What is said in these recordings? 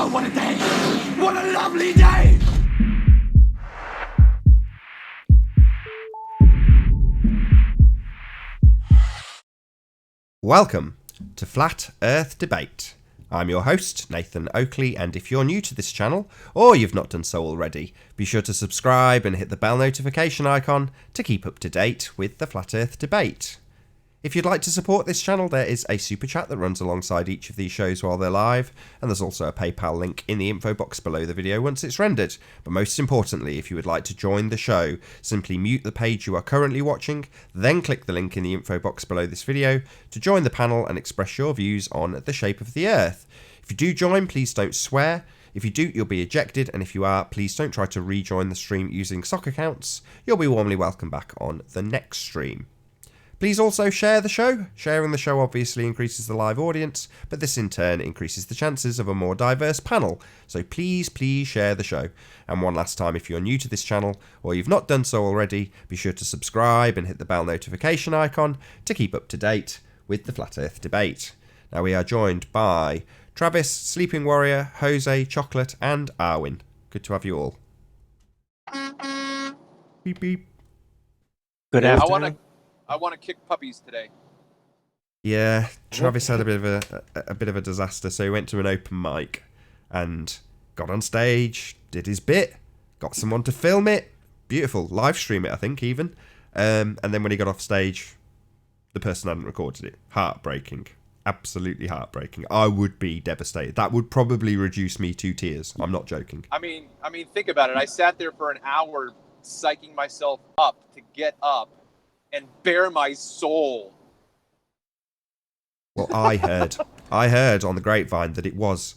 Oh, what a day! What a lovely day! Welcome to Flat Earth Debate. I'm your host, Nathan Oakley, and if you're new to this channel, or you've not done so already, be sure to subscribe and hit the bell notification icon to keep up to date with the Flat Earth Debate. If you'd like to support this channel, there is a super chat that runs alongside each of these shows while they're live, and there's also a PayPal link in the info box below the video once it's rendered. But most importantly, if you would like to join the show, simply mute the page you are currently watching, then click the link in the info box below this video to join the panel and express your views on the shape of the Earth. If you do join, please don't swear. If you do, you'll be ejected, and if you are, please don't try to rejoin the stream using sock accounts. You'll be warmly welcome back on the next stream. Please also share the show. Sharing the show obviously increases the live audience, but this in turn increases the chances of a more diverse panel. So please share the show. And one last time, if you're new to this channel, or you've not done so already, be sure to subscribe and hit the bell notification icon to keep up to date with the Flat Earth Debate. Now we are joined by Travis, Sleeping Warrior, Jose, Chocolate, and Arwin. Good to have you all. Beep beep. Good afternoon. I want to kick puppies today. Yeah, Travis had a bit of a disaster. So he went to an open mic and got on stage, did his bit, got someone to film it, beautiful, live stream it, I think even. And then when he got off stage, the person hadn't recorded it. Heartbreaking, absolutely heartbreaking. I would be devastated. That would probably reduce me to tears. I'm not joking. I mean, think about it. I sat there for an hour, psyching myself up to get up and bare my soul. Well, I heard on the grapevine that it was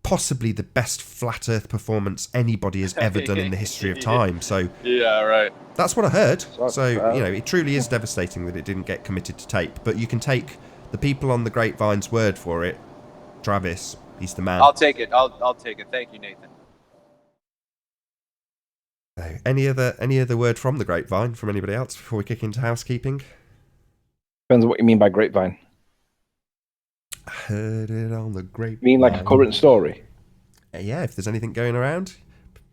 possibly the best flat Earth performance anybody has ever done in the history of time. So yeah, right. That's what I heard. So, you know, it truly is devastating that it didn't get committed to tape. But you can take the people on the grapevine's word for it. Travis, he's the man. I'll take it. I'll take it. Thank you, Nathan. Any other word from the grapevine from anybody else before we kick into housekeeping? Depends on what you mean by grapevine. I heard it on the grapevine. You mean like a current story? Yeah, if there's anything going around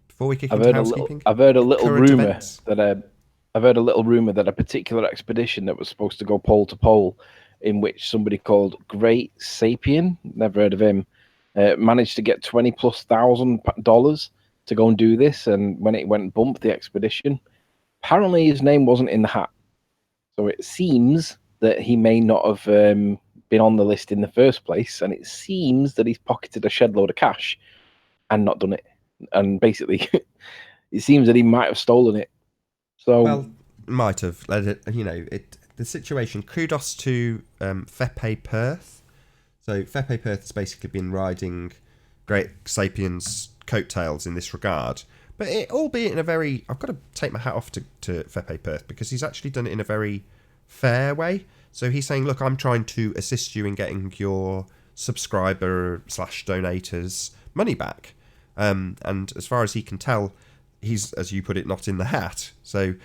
before we kick into housekeeping. I've heard a little rumor events. that a particular expedition that was supposed to go pole to pole, in which somebody called Great Sapien, never heard of him, managed to get $20,000+ to go and do this, and when it went bump, the expedition, apparently his name wasn't in the hat. So it seems that he may not have been on the list in the first place, and it seems that he's pocketed a shed load of cash and not done it. And basically, it seems that he might have stolen it. So, well, might have. The situation. Kudos to Fepe Perth. So Fepe Perth has basically been riding Great Sapien's coattails in this regard, but albeit in a very, I've got to take my hat off to Fepe Perth, because he's actually done it in a very fair way. So he's saying, look, I'm trying to assist you in getting your subscriber/donators money back, and as far as he can tell, he's, as you put it, not in the hat. So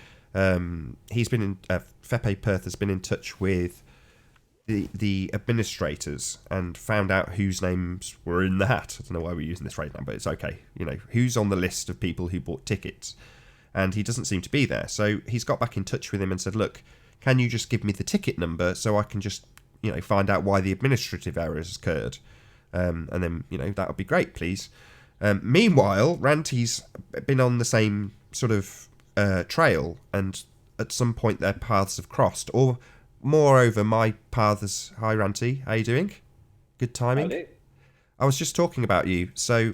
he's been in Fepe Perth has been in touch with the administrators and found out whose names were in the hat. I don't know why we're using this right now, but it's okay. You know, who's on the list of people who bought tickets, and he doesn't seem to be there. So he's got back in touch with him and said, look, can you just give me the ticket number so I can just, you know, find out why the administrative error has occurred, and then, you know, that would be great, please. Meanwhile, Ranty's been on the same sort of trail, and at some point their paths have crossed, or moreover, my paths. Hi, Ranty. How you doing? Good timing. Howdy. I was just talking about you. So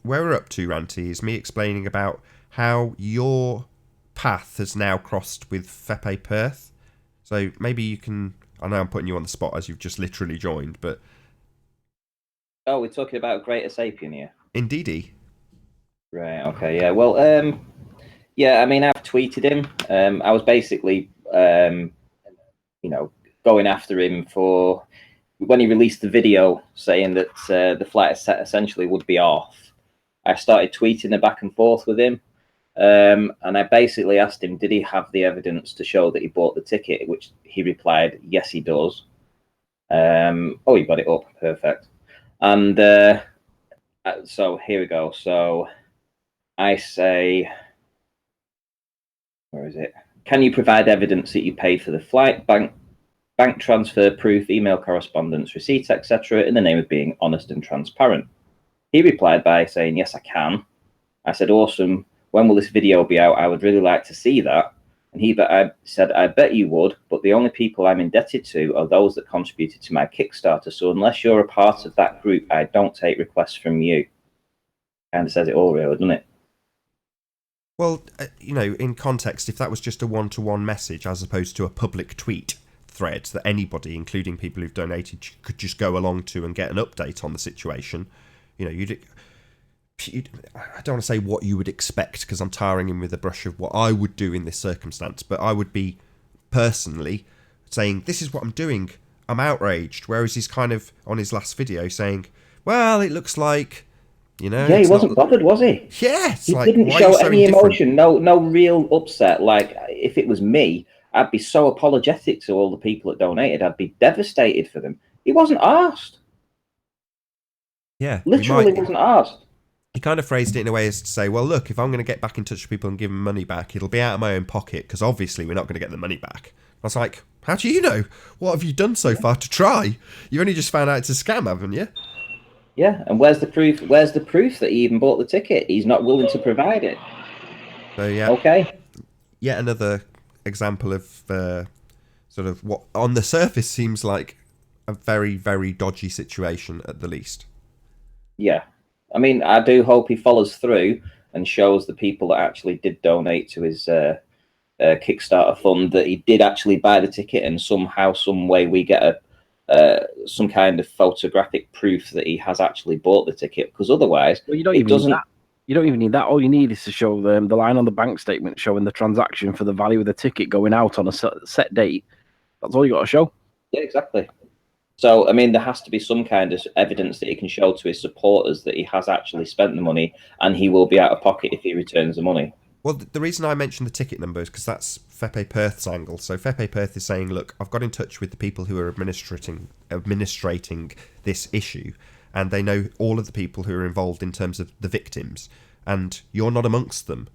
where we're up to, Ranty, is me explaining about how your path has now crossed with Fepe Perth. So maybe you can... I know I'm putting you on the spot as you've just literally joined, but... Oh, we're talking about Greater Sapien here? Indeedy. Right, okay, yeah. Well, yeah, I mean, I've tweeted him. I was basically... you know, going after him for when he released the video saying that the flight essentially would be off. I started tweeting the back and forth with him, and I basically asked him, did he have the evidence to show that he bought the ticket, which he replied, yes, he does. Oh, he got it up. Perfect. And So here we go. So I say, where is it? Can you provide evidence that you paid for the flight, bank transfer, proof, email correspondence, receipts, etc., in the name of being honest and transparent? He replied by saying, yes, I can. I said, awesome. When will this video be out? I would really like to see that. And I said, I bet you would, but the only people I'm indebted to are those that contributed to my Kickstarter. So unless you're a part of that group, I don't take requests from you. Kind of says it all, really, doesn't it? Well, in context, if that was just a one-to-one message as opposed to a public tweet thread that anybody, including people who've donated, could just go along to and get an update on the situation, you'd I don't want to say what you would expect because I'm tarring him with a brush of what I would do in this circumstance, but I would be personally saying, this is what I'm doing, I'm outraged, whereas he's kind of on his last video saying, well, it looks like, yeah, he wasn't bothered, was he? Yeah, he didn't show any emotion, no real upset. Like, if it was me, I'd be so apologetic to all the people that donated, I'd be devastated for them. He wasn't asked. Yeah, literally wasn't asked. He kind of phrased it in a way as to say, well, look, if I'm going to get back in touch with people and give them money back, it'll be out of my own pocket because obviously we're not going to get the money back. I was like, how do you know? What have you done so far to try? You've only just found out it's a scam, haven't you? Yeah, and where's the proof? Where's the proof that he even bought the ticket? He's not willing to provide it. So, yeah. Okay. Yet another example of sort of what on the surface seems like a very, very dodgy situation at the least. Yeah. I mean, I do hope he follows through and shows the people that actually did donate to his Kickstarter fund that he did actually buy the ticket, and somehow, some way, we get some kind of photographic proof that he has actually bought the ticket. Because otherwise, well, you don't even need that. You don't even need that. All you need is to show them the line on the bank statement showing the transaction for the value of the ticket going out on a set date. That's all you got to show. Yeah, exactly. So, I mean, there has to be some kind of evidence that he can show to his supporters that he has actually spent the money and he will be out of pocket if he returns the money. Well, the reason I mentioned the ticket number is because that's Fepe Perth's angle. So Fepe Perth is saying, look, I've got in touch with the people who are administrating this issue, and they know all of the people who are involved in terms of the victims, and you're not amongst them.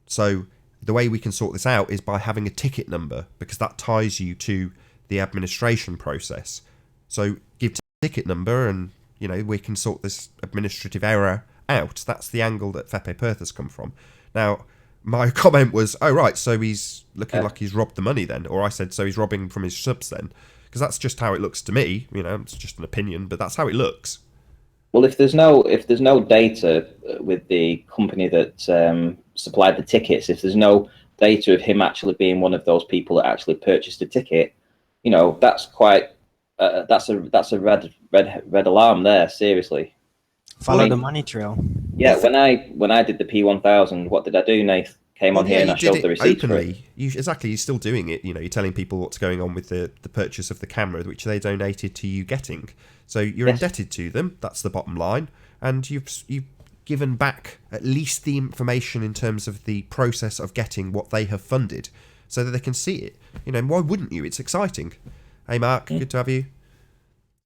So the way we can sort this out is by having a ticket number, because that ties you to the administration process. So give the ticket number and, we can sort this administrative error out. That's the angle that Fepe Perth has come from. Now, my comment was, oh, right, so he's looking like he's robbed the money then. Or I said, so he's robbing from his subs then. Because that's just how it looks to me. It's just an opinion, but that's how it looks. Well, if there's no data with the company that supplied the tickets, if there's no data of him actually being one of those people that actually purchased a ticket, that's quite that's a red alarm there. Seriously, follow the money trail. Yeah, when I did the P1000, what did I do, Nath? Came on here and I showed the receipts openly. You're still doing it. You're telling people what's going on with the purchase of the camera, which they donated to you getting. So you're indebted to them. That's the bottom line, and you've given back at least the information in terms of the process of getting what they have funded, so that they can see it. Why wouldn't you? It's exciting. Hey, Mark, good to have you.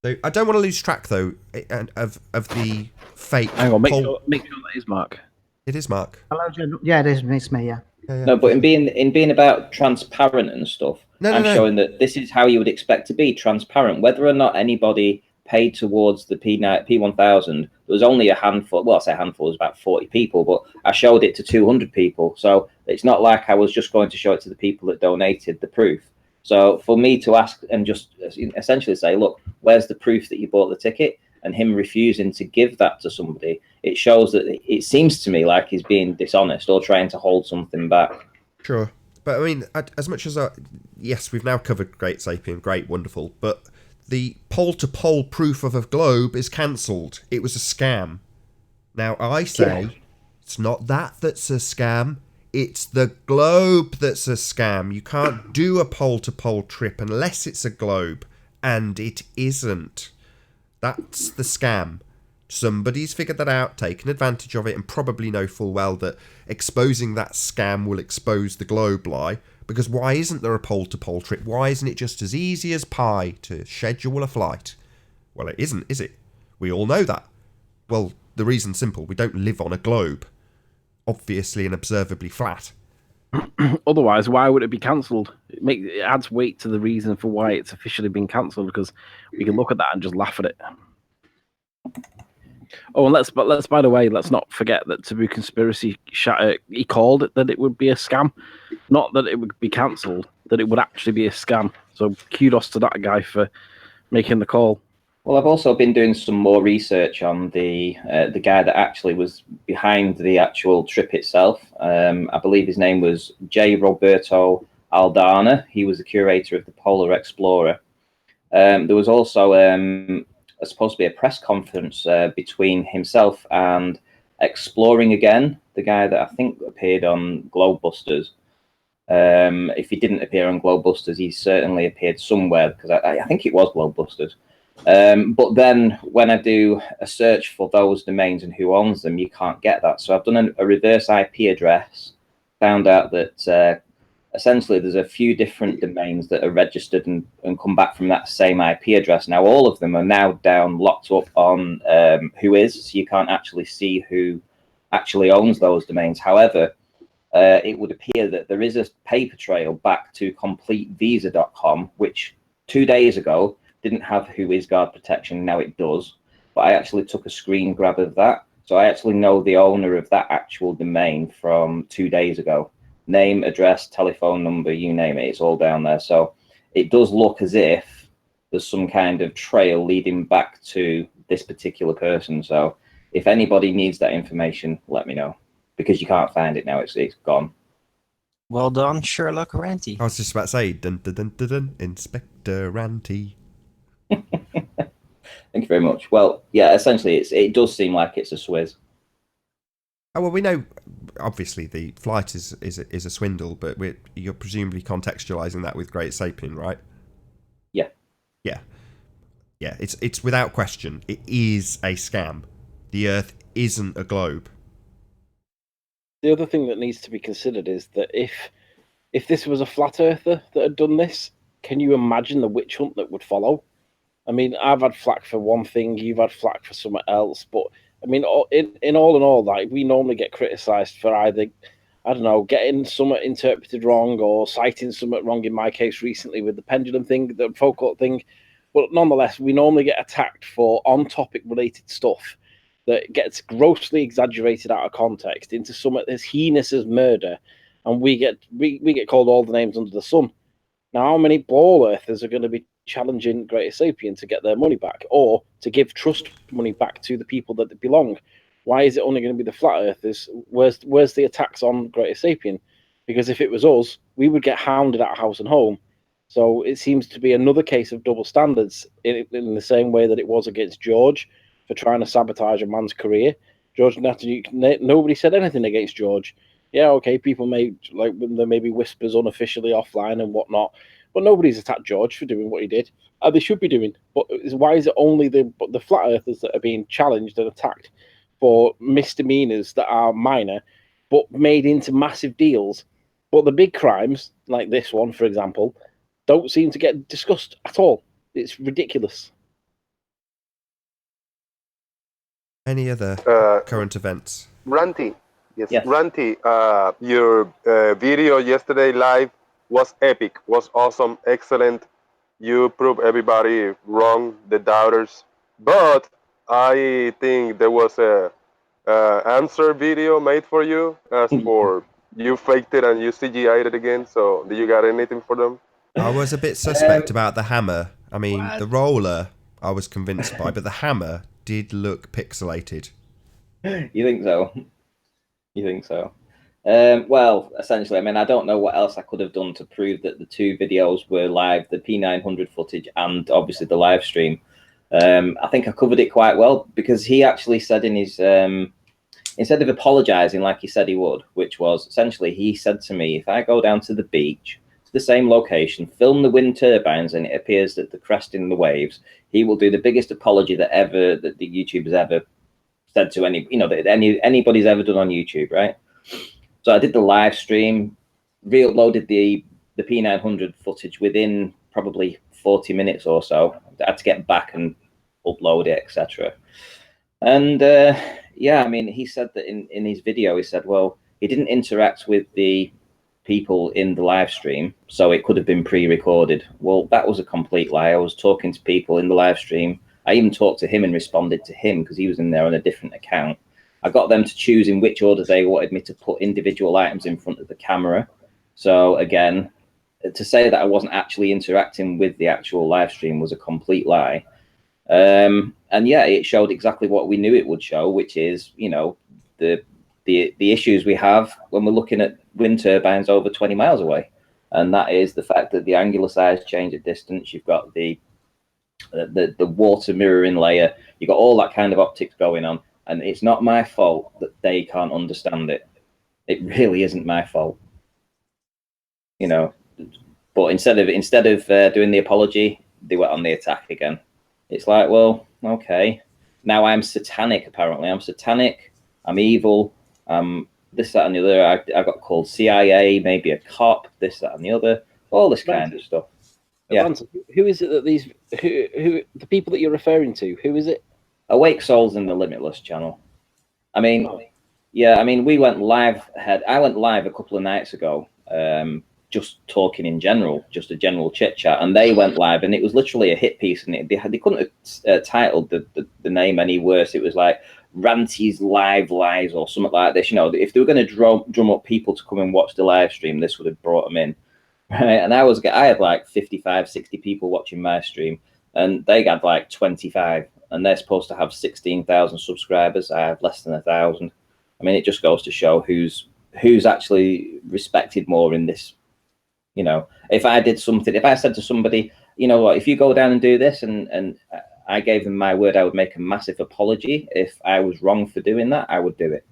So I don't want to lose track though of the fake. Hang on, make sure that is Mark. It is Mark. Hello, Jim. Yeah, it is. It's me. Yeah. No, but in being about transparent and stuff, I'm showing that this is how you would expect to be transparent. Whether or not anybody paid towards the P1000, there was only a handful. Well, I say a handful, it was about 40 people, but I showed it to 200 people. So it's not like I was just going to show it to the people that donated the proof. So for me to ask and just essentially say, look, where's the proof that you bought the ticket? And him refusing to give that to somebody, it shows that it seems to me like he's being dishonest or trying to hold something back. Sure. But I mean, as much as yes, we've now covered Great Sapien, great, wonderful, but the poll-to-poll proof of a globe is cancelled. It was a scam. Now, I say it's not that's a scam. It's the globe that's a scam. You can't do a poll-to-poll trip unless it's a globe, and it isn't. That's the scam. Somebody's figured that out, taken advantage of it, and probably know full well that exposing that scam will expose the globe lie. Because why isn't there a poll-to-poll trip? Why isn't it just as easy as pie to schedule a flight? Well, it isn't, is it? We all know that. Well, the reason's simple. We don't live on a globe, obviously and observably flat. Otherwise, why would it be cancelled? It adds weight to the reason for why it's officially been cancelled, because we can look at that and just laugh at it. Oh, and let's by the way, let's not forget that Taboo Conspiracy he called it that it would be a scam, not that it would be cancelled, that it would actually be a scam. So kudos to that guy for making the call. Well, I've also been doing some more research on the guy that actually was behind the actual trip itself. I believe his name was J. Roberto Aldana. He was the curator of the Polar Explorer. There was also supposed to be a press conference between himself and Exploring Again, the guy that I think appeared on Globebusters. If he didn't appear on Globebusters, he certainly appeared somewhere, because I think it was Globebusters. But then when I do a search for those domains and who owns them, you can't get that. So I've done a reverse IP address, found out that essentially there's a few different domains that are registered and come back from that same IP address. Now, all of them are now locked up on Whois, so you can't actually see who actually owns those domains. However, it would appear that there is a paper trail back to completevisa.com, which 2 days ago didn't have Whois guard protection. Now it does. But I actually took a screen grab of that. So I actually know the owner of that actual domain from 2 days ago. Name, address, telephone number, you name it, it's all down there. So it does look as if there's some kind of trail leading back to this particular person. So if anybody needs that information, let me know, because you can't find it now. It's gone. Well done, Sherlock Ranty. I was just about to say, dun dun dun dun, dun Inspector Ranty. Thank you very much. Well, yeah, essentially, it does seem like it's a swizz. Oh, well, we know, obviously, the flight is a swindle, but you're presumably contextualising that with Great Sapien, right? Yeah. Yeah. Yeah, it's without question. It is a scam. The Earth isn't a globe. The other thing that needs to be considered is that if this was a flat earther that had done this, can you imagine the witch hunt that would follow? I mean, I've had flack for one thing, you've had flack for something else, but I mean, in all, like, we normally get criticised for either, I don't know, getting something interpreted wrong or citing something wrong. In my case, recently with the pendulum thing, the Foucault thing, but nonetheless, we normally get attacked for on-topic related stuff that gets grossly exaggerated out of context into something as heinous as murder, and we get called all the names under the sun. Now, how many ball earthers are going to be challenging Greater Sapien to get their money back, or to give trust money back to the people that it belong? Why is it only going to be the flat earthers? Where's the attacks on Greater Sapien? Because if it was us, we would get hounded out of house and home. So it seems to be another case of double standards in the same way that it was against George for trying to sabotage a man's career. Nobody said anything against George. Yeah, okay, people may, like, there may be whispers unofficially offline and whatnot, but nobody's attacked George for doing what he did. They should be doing. But why is it only the flat earthers that are being challenged and attacked for misdemeanors that are minor, but made into massive deals? But the big crimes, like this one, for example, don't seem to get discussed at all. It's ridiculous. Any other current events? Ranty, yes. Ranty, Your video yesterday live was epic, was awesome, excellent. You proved everybody wrong, the doubters. But I think there was a answer video made for you, as for you faked it and you CGI'd it again. So, do you got anything for them? I was a bit suspect about the hammer. I mean, the roller I was convinced by, but the hammer did look pixelated. You think so? You think so? Well, essentially, I mean, I don't know what else I could have done to prove that the two videos were live, the P900 footage and obviously the live stream. I think I covered it quite well, because he actually said in his, instead of apologizing like he said he would, which was essentially, he said to me, if I go down to the beach, to the same location, film the wind turbines, and it appears that they're cresting the waves, he will do the biggest apology that the YouTuber's ever said to that anybody's ever done on YouTube, right? So I did the live stream, re-uploaded the P900 footage within probably 40 minutes or so. I had to get back and upload it, etc. And yeah, I mean, he said that in his video, he said, well, he didn't interact with the people in the live stream, so it could have been pre-recorded. Well, that was a complete lie. I was talking to people in the live stream. I even talked to him and responded to him because he was in there on a different account. I got them to choose in which order they wanted me to put individual items in front of the camera. So again, to say that I wasn't actually interacting with the actual live stream was a complete lie. And yeah, it showed exactly what we knew it would show, which is, you know, the issues we have when we're looking at wind turbines over 20 miles away, and that is the fact that the angular size change at distance. You've got the water mirroring layer. You've got all that kind of optics going on, and it's not my fault that they can't understand it. It really isn't my fault, you know. But instead of doing the apology, they went on the attack again. It's like, well, okay, now I'm satanic. Apparently, I'm satanic. I'm evil. This, that, and the other. I got called CIA, maybe a cop. This, that, and the other. All this kind of stuff. Yeah. Who is it that who the people that you're referring to? Who is it? Awake Souls in the Limitless channel. I mean, yeah. I mean, we went live. I went live a couple of nights ago. Just talking in general, just a general chit chat, and they went live, and it was literally a hit piece, and they couldn't have titled the name any worse. It was like Ranty's Live Lies or something like this. You know, if they were going to drum up people to come and watch the live stream, this would have brought them in, right? And I had like 55, 60 people watching my stream, and they had like 25, and they're supposed to have 16,000 subscribers. I have less than 1,000. I mean, it just goes to show who's actually respected more in this. You know, if I did something, if I said to somebody, you know what, if you go down and do this, and I gave them my word, I would make a massive apology. If I was wrong for doing that, I would do it.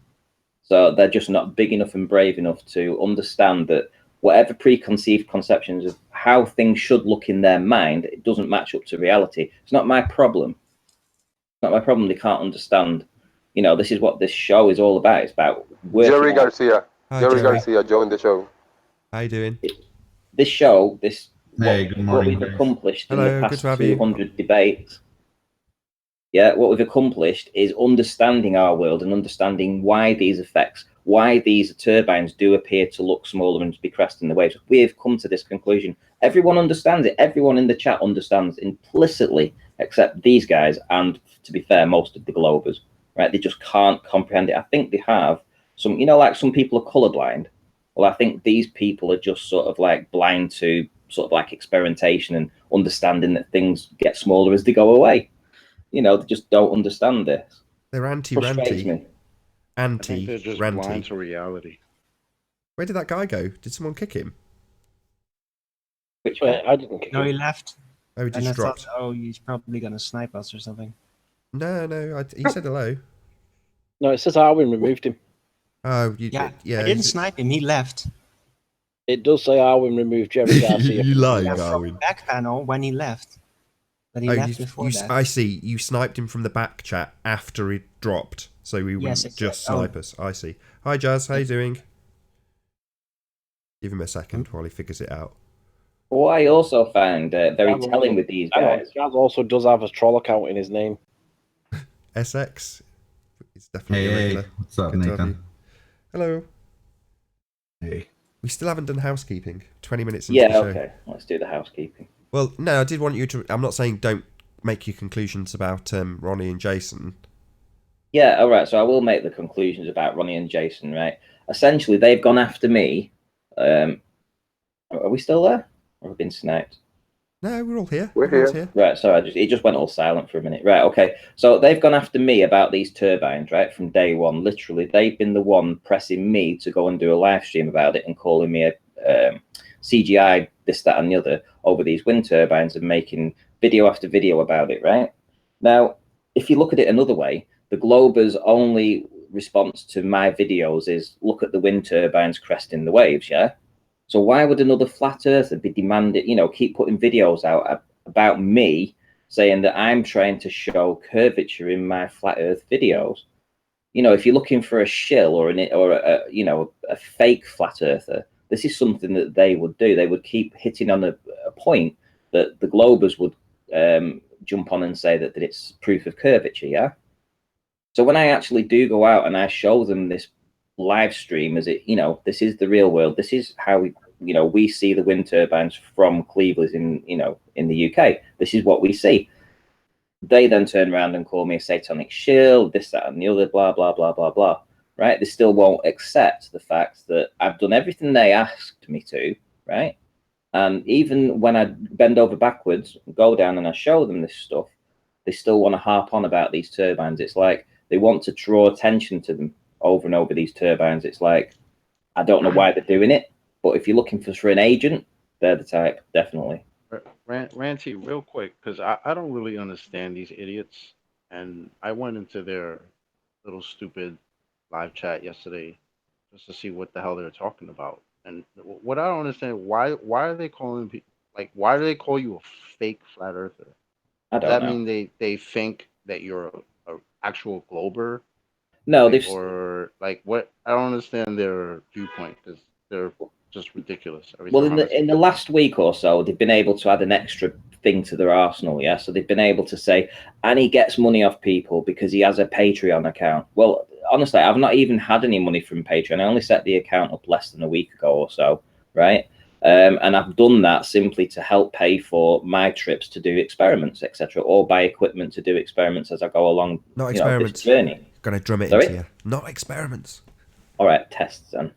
So they're just not big enough and brave enough to understand that whatever preconceived conceptions of how things should look in their mind, it doesn't match up to reality. It's not my problem. It's not my problem. They can't understand. You know, this is what this show is all about. It's about working Jerry out. Garcia. Hi, Jerry Jerry. Garcia joined the show. How you doing? This show, Hey, good what morning, we've guys. accomplished in Hello, the good past to have you. 200 debates. Yeah, what we've accomplished is understanding our world and understanding why these effects, why these turbines do appear to look smaller and to be cresting the waves. We have come to this conclusion. Everyone understands it. Everyone in the chat understands implicitly, except these guys, and to be fair, most of the Globers, right? They just can't comprehend it. I think they have some, you know, like some people are colorblind. Well, I think these people are just sort of like blind to sort of like experimentation and understanding that things get smaller as they go away. You know, they just don't understand this. They're Frustrates anti-ranty. me. I think they're just blind Anti-ranty. to reality. Where did that guy go? Did someone kick him? Which I didn't kick No, he him. left. Oh, he And just I dropped. thought, oh, he's probably going to snipe us or something. No, he said hello. No, it says Arwin removed him. Oh, Yeah, yeah. I didn't snipe him. He left. It does say Arwin removed Jerry Garcia. You lying, Yeah, from Darwin. the back panel when he left. But he Oh, left before that. I see. You sniped him from the back chat after he dropped, so we wouldn't Yes, just exactly. snipe us. I see. Hi, Jazz. How you doing? Give him a second while he figures it out. What I also found very telling with these guys. Jazz also does have a troll account in his name. SX. It's definitely a Hey, regular. what's up, Good to have Nathan? you. Hello. Hey. We still haven't done housekeeping. 20 minutes into Yeah, the show. okay. Let's do the housekeeping. Well, no, I did want you to. I'm not saying don't make your conclusions about Ronnie and Jason. Yeah, all right. So I will make the conclusions about Ronnie and Jason, right? Essentially, they've gone after me. Are we still there? Or have we been sniped? No, we're all here. We're Everyone's here. Right, sorry, it just went all silent for a minute. Right, okay. So they've gone after me about these turbines, right, from day one. Literally, they've been the one pressing me to go and do a live stream about it and calling me a CGI, this, that, and the other over these wind turbines and making video after video about it, right? Now, if you look at it another way, the Glober's only response to my videos is look at the wind turbines cresting the waves, yeah? So why would another flat earther be demanding, you know, keep putting videos out about me saying that I'm trying to show curvature in my flat earth videos? You know, if you're looking for a shill or a fake flat earther, this is something that they would do. They would keep hitting on a point that the Globers would jump on and say that it's proof of curvature, yeah? So when I actually do go out and I show them this live stream, as it, this is the real world. This is how we see the wind turbines from Cleveland in the UK. This is what we see. They then turn around and call me a satanic shill, this, that, and the other, blah, blah, blah, blah, blah. Right? They still won't accept the fact that I've done everything they asked me to, right? And even when I bend over backwards, go down and I show them this stuff, they still want to harp on about these turbines. It's like they want to draw attention to them over and over, these turbines. It's like, I don't know why they're doing it, but if you're looking for an agent, they're the type, definitely. Ranty, real quick, because I don't really understand these idiots. And I went into their little stupid live chat yesterday just to see what the hell they're talking about. And what I don't understand, why are they calling people, like, why do they call you a fake flat earther? I Does don't that know. mean they think that you're a actual glober? No, Like, or like what? I don't understand their viewpoint because they're just ridiculous. Every Well, time in the last week or so, they've been able to add an extra thing to their arsenal. Yeah, so they've been able to say, and he gets money off people because he has a Patreon account. Well, honestly, I've not even had any money from Patreon. I only set the account up less than a week ago or so, right? And I've done that simply to help pay for my trips to do experiments, etc., or buy equipment to do experiments as I go along. Not experiments. This journey. Gonna drum it Sorry? into you. Not experiments. All right, tests then.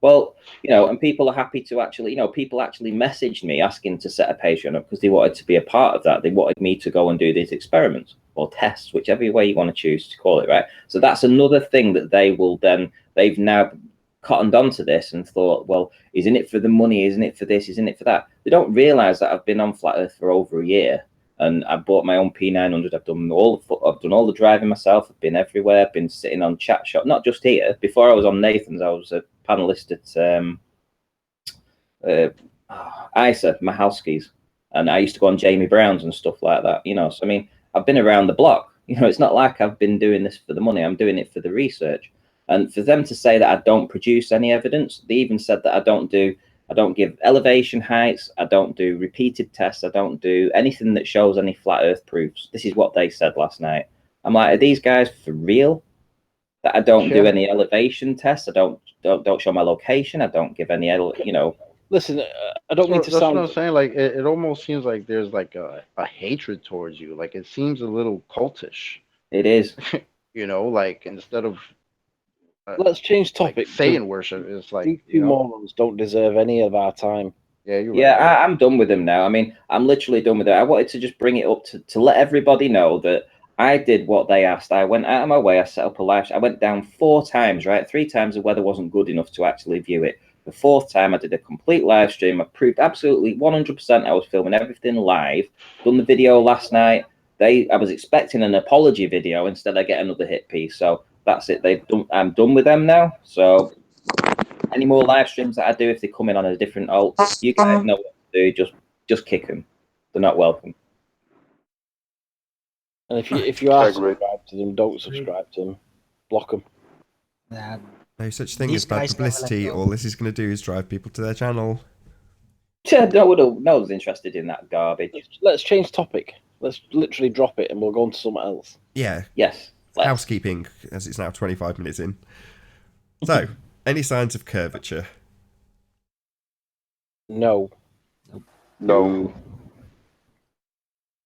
Well, and people are happy to actually, people actually messaged me asking to set a Patreon up because they wanted to be a part of that. They wanted me to go and do these experiments or tests, whichever way you want to choose to call it, right? So that's another thing that they've now cottoned onto this and thought, well, isn't it for the money? Isn't it for this? Isn't it for that? They don't realize that I've been on Flat Earth for over a year. And I bought my own P900. I've done all the driving myself. I've been everywhere. I've been sitting on chat shop, not just here. Before I was on Nathan's, I was a panelist at ISA Mahalski's, and I used to go on Jamie Brown's and stuff like that. So I mean, I've been around the block. It's not like I've been doing this for the money. I'm doing it for the research. And for them to say that I don't produce any evidence, they even said that I don't give elevation heights. I don't do repeated tests. I don't do anything that shows any flat Earth proofs. This is what they said last night. I'm like, are these guys for real? That I don't do any elevation tests. I don't show my location. I don't give any, Listen, I don't mean to that's sound. what I'm saying. Like, it almost seems like there's like a hatred towards you. Like, it seems a little cultish. It is. Like instead of Let's change topic. Like saying worship is like these two morons don't deserve any of our time. Yeah, you're Yeah, right. I'm done with them now. I mean, I'm literally done with it. I wanted to just bring it up to let everybody know that I did what they asked. I went out of my way. I set up a live. I went down 4 times, right? 3 times the weather wasn't good enough to actually view it. The 4th time, I did a complete live stream. I proved absolutely 100% I was filming everything live. Done the video last night. I was expecting an apology video. Instead, I get another hit piece. So that's it. I'm done with them now. So any more live streams that I do, if they come in on a different alt, you guys know what to do. Just kick them. They're not welcome. And if you are subscribed to them, don't subscribe to them. Block them. No such thing as bad publicity. All this is going to do is drive people to their channel. No one's interested in that garbage. Let's change topic. Let's literally drop it and we'll go on to something else. Yeah. Yes. Housekeeping, as it's now 25 minutes in. So, any signs of curvature? No. No.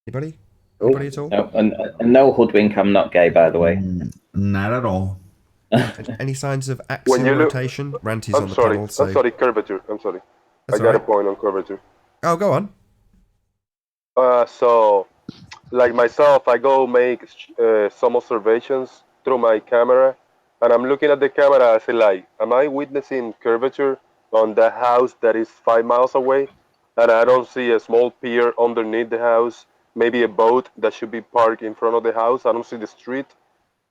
Anybody? Anybody at all? No, and no hoodwink. I'm not gay, by the way. Not at all. Any signs of axial rotation? Ranty's on the panel. So... I'm sorry, curvature. I'm sorry. That's I got a point on curvature. Oh, go on. So, like myself, I go make some observations through my camera, and I'm looking at the camera. I say, like, am I witnessing curvature on the house that is 5 miles away? And I don't see a small pier underneath the house, maybe a boat that should be parked in front of the house. I don't see the street.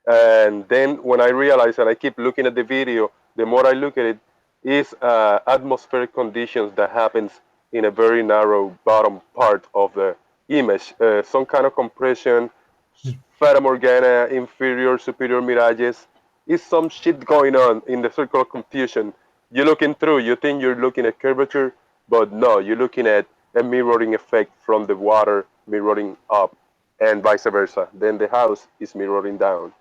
And then when I realize, and I keep looking at the video, the more I look at it, is atmospheric conditions that happens in a very narrow bottom part of the image. Some kind of compression, Fata Morgana, inferior, superior mirages. Is some shit going on in the circle of confusion. You're looking through, you think you're looking at curvature, but no, you're looking at a mirroring effect from the water mirroring up and vice versa. Then the house is mirroring down.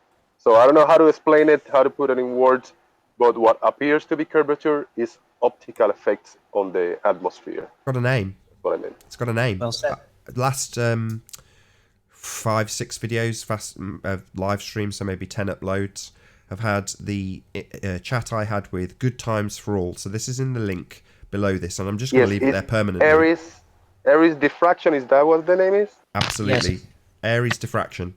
So I don't know how to explain it, how to put it in words, but what appears to be curvature is optical effects on the atmosphere. Got a name. That's what I mean. It's got a name. Well said. Last 5-6 videos, live streams, so maybe 10 uploads, have had the chat I had with Good Times for All. So this is in the link below this, and I'm just going to leave it there permanently. Aries diffraction, is that what the name is? Absolutely. Yes. Aries diffraction.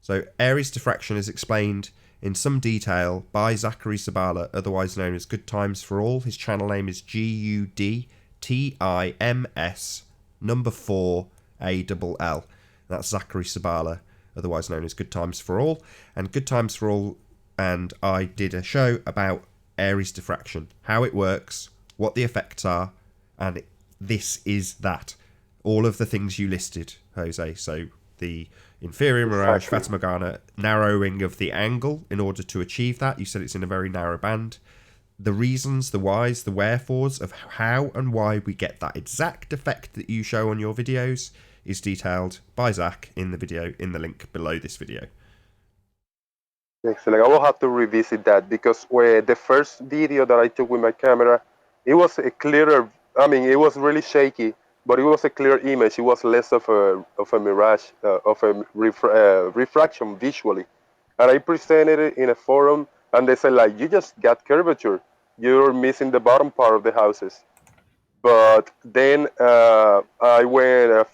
So Aries diffraction is explained in some detail by Zachary Sabala, otherwise known as Good Times for All. His channel name is GUDTIMS4ALL. That's Zachary Sabala, otherwise known as Good Times for All. And Good Times for All and I did a show about Aries diffraction, how it works, what the effects are, and this is that. All of the things you listed, Jose. So the inferior mirage, Fata Morgana, narrowing of the angle in order to achieve that. You said it's in a very narrow band. The reasons, the whys, the wherefores of how and why we get that exact effect that you show on your videos is detailed by Zach in the video, in the link below this video. Excellent. I will have to revisit that because the first video that I took with my camera, it was a clearer. I mean, it was really shaky, but it was a clear image. It was less of a mirage, of a refraction visually. And I presented it in a forum, and they said like, you just got curvature. You're missing the bottom part of the houses. But then I went I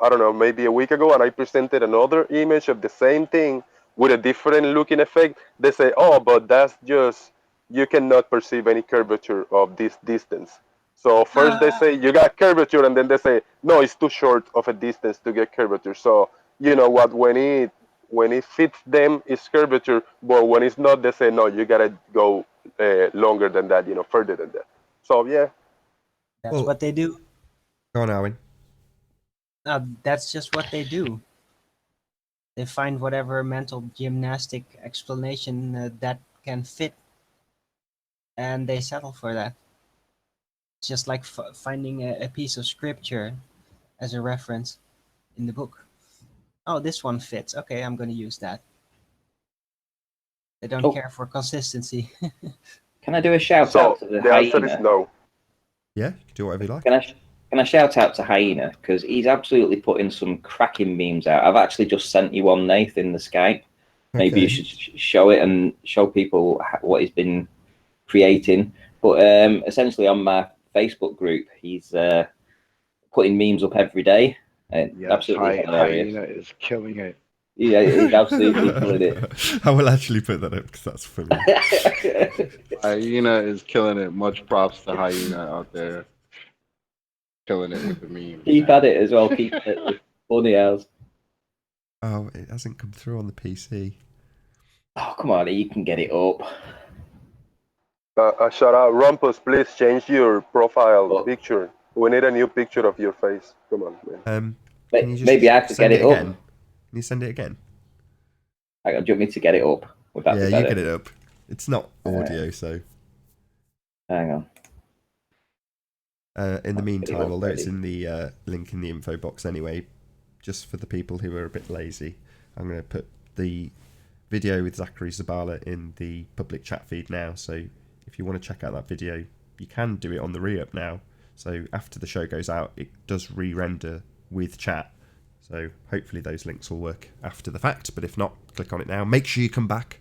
don't know, maybe a week ago, and I presented another image of the same thing with a different looking effect. They say, oh, but that's just, you cannot perceive any curvature of this distance. So first they say you got curvature, and then they say, no, it's too short of a distance to get curvature. So you know what, when it fits them, it's curvature, but when it's not, they say, no, you gotta go longer than that, further than that. So yeah. That's what they do. Go on, Alwyn. That's just what they do. They find whatever mental gymnastic explanation that can fit, and they settle for that. It's just like finding a piece of scripture as a reference in the book. Oh, this one fits. Okay, I'm going to use that. They don't care for consistency. Can I do a shout out to the answer hyena? is no. Yeah, you can do whatever you like. Can I shout out to Hyena, because he's absolutely putting some cracking memes out. I've actually just sent you one, Nathan, in the Skype. Maybe you should show it and show people what he's been creating. But essentially, on my Facebook group, he's putting memes up every day. Absolutely hilarious. Hyena is killing it. Yeah, he's absolutely killing it. I will actually put that up because that's funny. Hyena is killing it. Much props to Hyena out there. Killing it with the memes. Keep at it as well. Keep at it. Funny as. Oh, it hasn't come through on the PC. Oh, come on, you can get it up. Shout out, Rumpus, please change your profile picture. We need a new picture of your face. Come on, man. Maybe I have to get it up. Can you send it again? Do you want me to get it up? Yeah, you get it up. It's not audio, so. Hang on. In the meantime, although it's in the link in the info box anyway, just for the people who are a bit lazy, I'm going to put the video with Zachary Zabala in the public chat feed now. So if you want to check out that video, you can do it on the re-up now. So after the show goes out, it does re-render with chat. So hopefully those links will work after the fact. But if not, click on it now. Make sure you come back.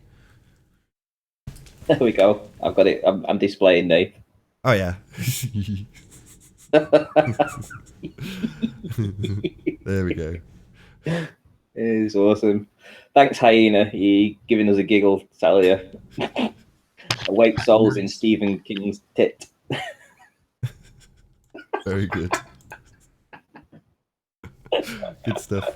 There we go. I've got it. I'm displaying, Dave. Oh, yeah. There we go. It's awesome. Thanks, Hyena. You giving us a giggle, tell you. Awake souls in Stephen King's tit. Very good. Good stuff.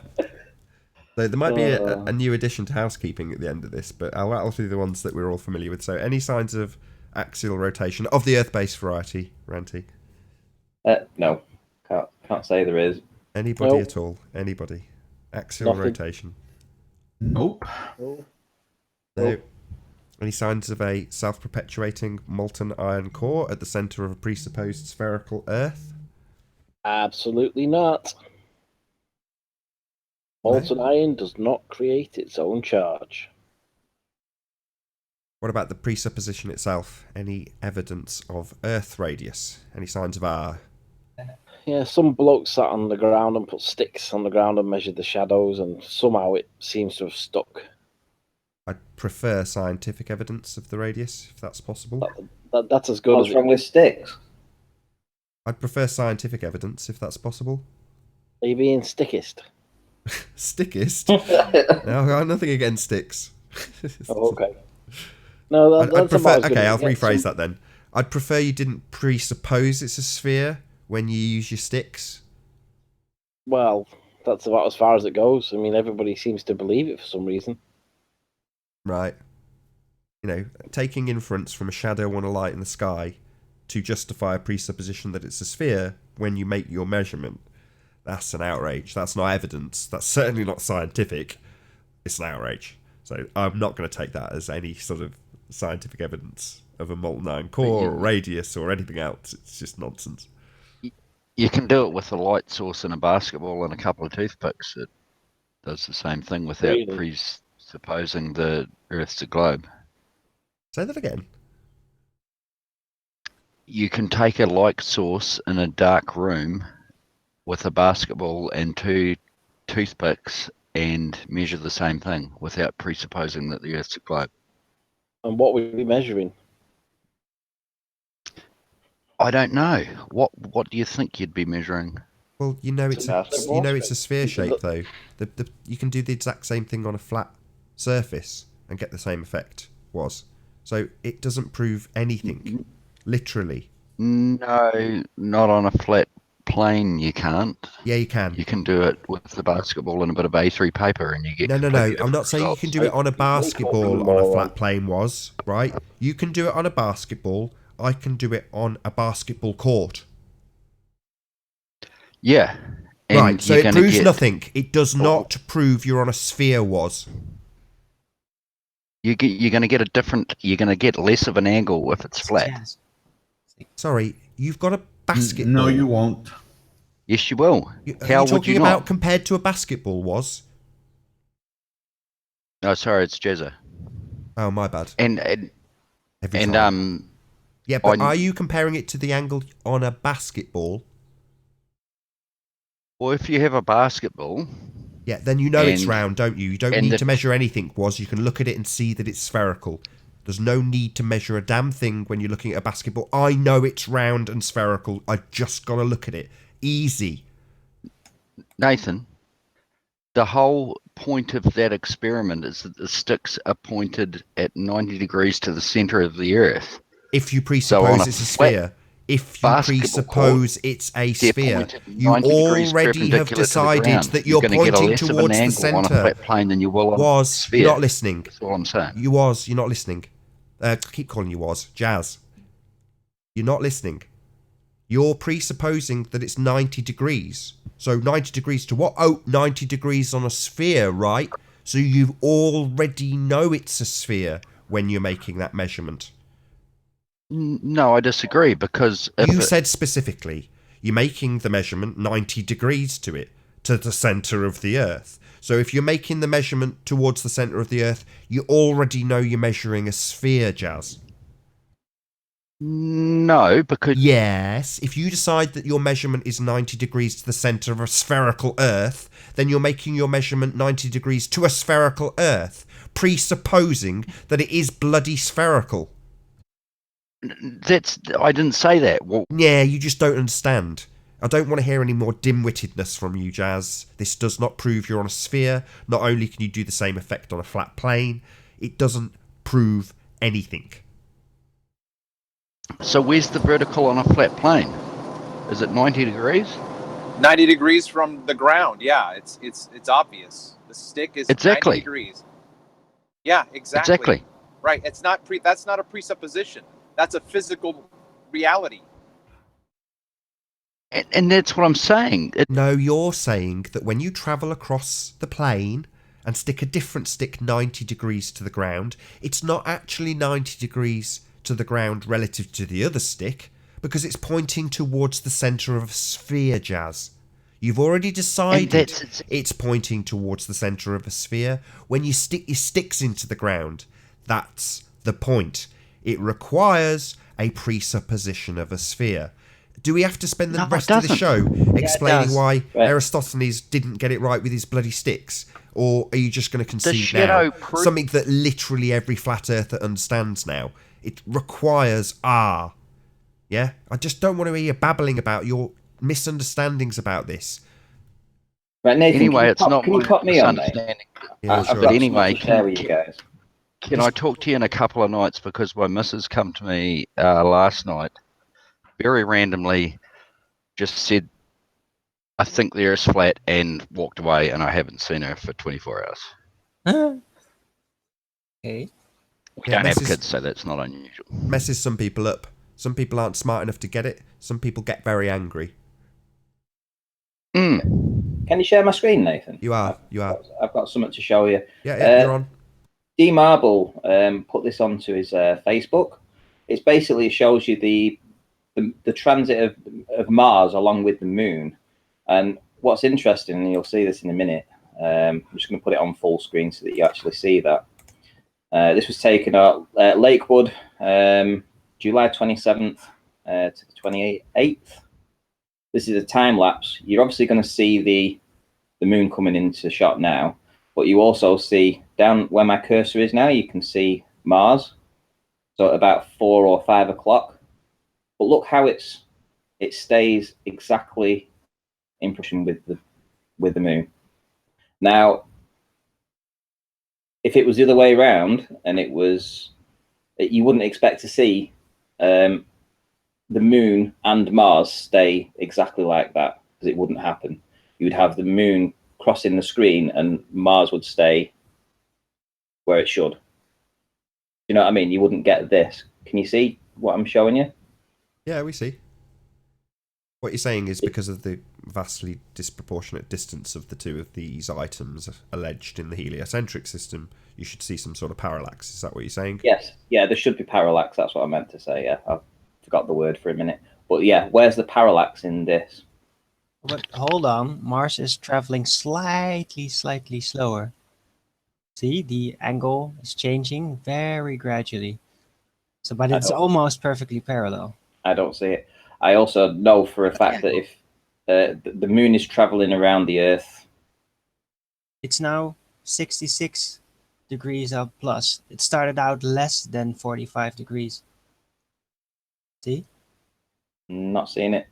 So there might be a new addition to housekeeping at the end of this, but I'll rattle through the ones that we're all familiar with. So any signs of axial rotation of the Earth-based variety, Ranty? No, can't say there is. Anybody at all? Anybody? Axial rotation? Nope. No. Any signs of a self-perpetuating molten iron core at the centre of a presupposed spherical Earth? Absolutely not. Molten iron does not create its own charge. What about the presupposition itself? Any evidence of Earth radius? Any signs of R? Yeah, some bloke sat on the ground and put sticks on the ground and measured the shadows, and somehow it seems to have stuck. I'd prefer scientific evidence of the radius, if that's possible. That's as good What's as wrong with sticks? I'd prefer scientific evidence, if that's possible. Are you being stickist? Stickist? No, I got nothing against sticks. Oh, okay. No, I'd that's prefer. about as good Okay, as I'll it gets. rephrase that then. I'd prefer you didn't presuppose it's a sphere when you use your sticks. Well, that's about as far as it goes. I mean, everybody seems to believe it for some reason. Right. You know, taking inference from a shadow on a light in the sky to justify a presupposition that it's a sphere when you make your measurement. That's an outrage. That's not evidence. That's certainly not scientific. It's an outrage. So I'm not going to take that as any sort of scientific evidence of a molten iron core or radius or anything else. It's just nonsense. You can do it with a light source and a basketball and a couple of toothpicks. It does the same thing without Really? presupposing the Earth's a globe. Say that again. You can take a light source in a dark room with a basketball and two toothpicks and measure the same thing without presupposing that the Earth's a globe. And what were we measuring? I don't know. What do you think you'd be measuring? Well, you know it's a sphere shape though. You can do the exact same thing on a flat surface and get the same effect. So it doesn't prove anything, literally. No, not on a flat plane. You can't. Yeah, you can. You can do it with the basketball and a bit of A3 paper, and you get. No. completely I'm not different saying you results. can do it on a basketball on a flat plane. Right? You can do it on a basketball. I can do it on a basketball court. Yeah. And Right. So it proves nothing. It does not prove you're on a sphere. You're going to get a different. You're going to get less of an angle if it's flat. Jazz. Sorry, you've got a basketball. No, you won't. Yes, you will. Are How you would talking you about not? compared to a basketball? Oh, sorry, it's Jezza. Oh, my bad. And Every and time. Yeah, but on- are you comparing it to the angle on a basketball? well, if you have a basketball, Yeah, then you know it's And- round, don't you? You don't and need the- to measure anything, You can look at it and see that it's spherical. There's no need to measure a damn thing when you're looking at a basketball. I know it's round and spherical. I just got to look at it. Easy. Nathan, the whole point of that experiment is that the sticks are pointed at 90 degrees to the center of the Earth. If you So on presuppose a it's a flat sphere. If you basketball presuppose court, it's a they're sphere, pointed you 90 degrees already have perpendicular to the decided ground. that you're going to get a pointing less of an towards the angle on a centre. flat plane than you will on a sphere. You're not listening. That's all I'm saying. You're not listening. Keep calling you Jazz. You're not listening. You're presupposing that it's 90 degrees. So 90 degrees to what? Oh, 90 degrees on a sphere, right? So you already know it's a sphere when you're making that measurement. No, I disagree because You said specifically you're making the measurement 90 degrees to the centre of the Earth. So if you're making the measurement towards the centre of the Earth, you already know you're measuring a sphere, Jazz. no, because Yes, if you decide that your measurement is 90 degrees to the centre of a spherical Earth, then you're making your measurement 90 degrees to a spherical Earth, presupposing that it is bloody spherical. I didn't say that. Well, Yeah, you just don't understand. I don't want to hear any more dim-wittedness from you, Jazz. This does not prove you're on a sphere. Not only can you do the same effect on a flat plane, it doesn't prove anything. so where's the vertical on a flat plane? Is it 90 degrees? 90 degrees from the ground. Yeah, it's obvious. The stick is Exactly. 90 degrees. Yeah, exactly. Exactly. Right. That's not a presupposition. That's a physical reality. And that's what I'm saying. No, you're saying that when you travel across the plane and stick a different stick 90 degrees to the ground, it's not actually 90 degrees to the ground relative to the other stick, because it's pointing towards the centre of a sphere, Jazz. You've already decided it's pointing towards the centre of a sphere. When you stick your sticks into the ground, that's the point. It requires a presupposition of a sphere. Do we have to spend the No, it rest of the doesn't. show explaining does. why Right. Aristophanes didn't get it right with his bloody sticks? Or are you just going to concede shadow now? proof- Something that literally every flat earther understands now. It requires R. Yeah? I just don't want to hear you babbling about your misunderstandings about this. Right, Nathan. Anyway, it's not can you my put me on, mate? misunderstanding. Yeah, I've sure. got But something anyway, to share with you guys. Can I talk to you in a couple of nights, because my missus come to me last night, very randomly, just said, I think the Earth's flat, and walked away, and I haven't seen her for 24 hours. Okay. We Yeah, don't have messes- kids, so that's not unusual. Messes some people up. Some people aren't smart enough to get it. Some people get very angry. Can you share my screen, Nathan? You are. I've got something to show you. Yeah, you're on. D Marble put this onto his Facebook. It basically shows you the transit of Mars along with the Moon. And what's interesting, and you'll see this in a minute, I'm just going to put it on full screen so that you actually see that. This was taken at Lakewood, July 27th to the 28th. This is a time lapse. You're obviously going to see the Moon coming into shot now, but you also see down where my cursor is now, you can see Mars. So at about 4 or 5 o'clock. But look how it stays exactly in position with the Moon. Now, if it was the other way around, and you wouldn't expect to see the Moon and Mars stay exactly like that, because it wouldn't happen. You would have the Moon crossing the screen and Mars would stay where it should. You know what I mean? You wouldn't get this. Can you see what I'm showing you? Yeah, we see. What you're saying is because of the vastly disproportionate distance of the two of these items alleged in the heliocentric system, you should see some sort of parallax. Is that what you're saying? Yes. Yeah, there should be parallax. That's what I meant to say. Yeah, I forgot the word for a minute. But yeah, where's the parallax in this? But hold on, Mars is traveling slightly slower. See, the angle is changing very gradually. So, but it's almost perfectly parallel. I don't see it. I also know for a fact that if the Moon is traveling around the Earth, It's now 66 degrees up plus. It started out less than 45 degrees. See? not seeing it.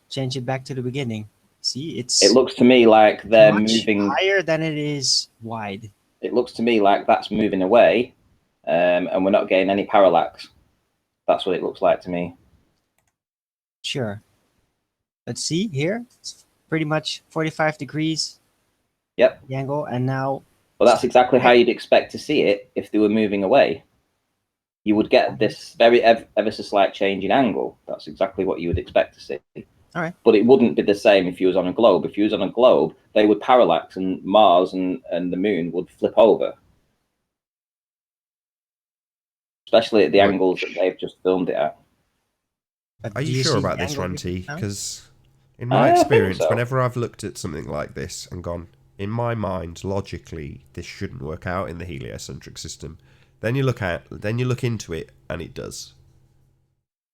Change it back to the beginning. See, It looks to me like they're much moving higher than it is wide. It looks to me like that's moving away, and we're not getting any parallax. That's what it looks like to me. Sure. Let's see here. It's pretty much 45 degrees. Yep. The angle, and now. Well, that's exactly how you'd expect to see it if they were moving away. You would get this very ever so slight change in angle. That's exactly what you would expect to see. All right. But it wouldn't be the same if you was on a globe. If you was on a globe, they would parallax, and Mars and the Moon would flip over. Especially at the angles that they've just filmed it at. But Are do you sure see about the this, angle Ranty? now? Because in my I think experience, so. whenever I've looked at something like this and gone, in my mind, logically, this shouldn't work out in the heliocentric system. Then you look into it, and it does.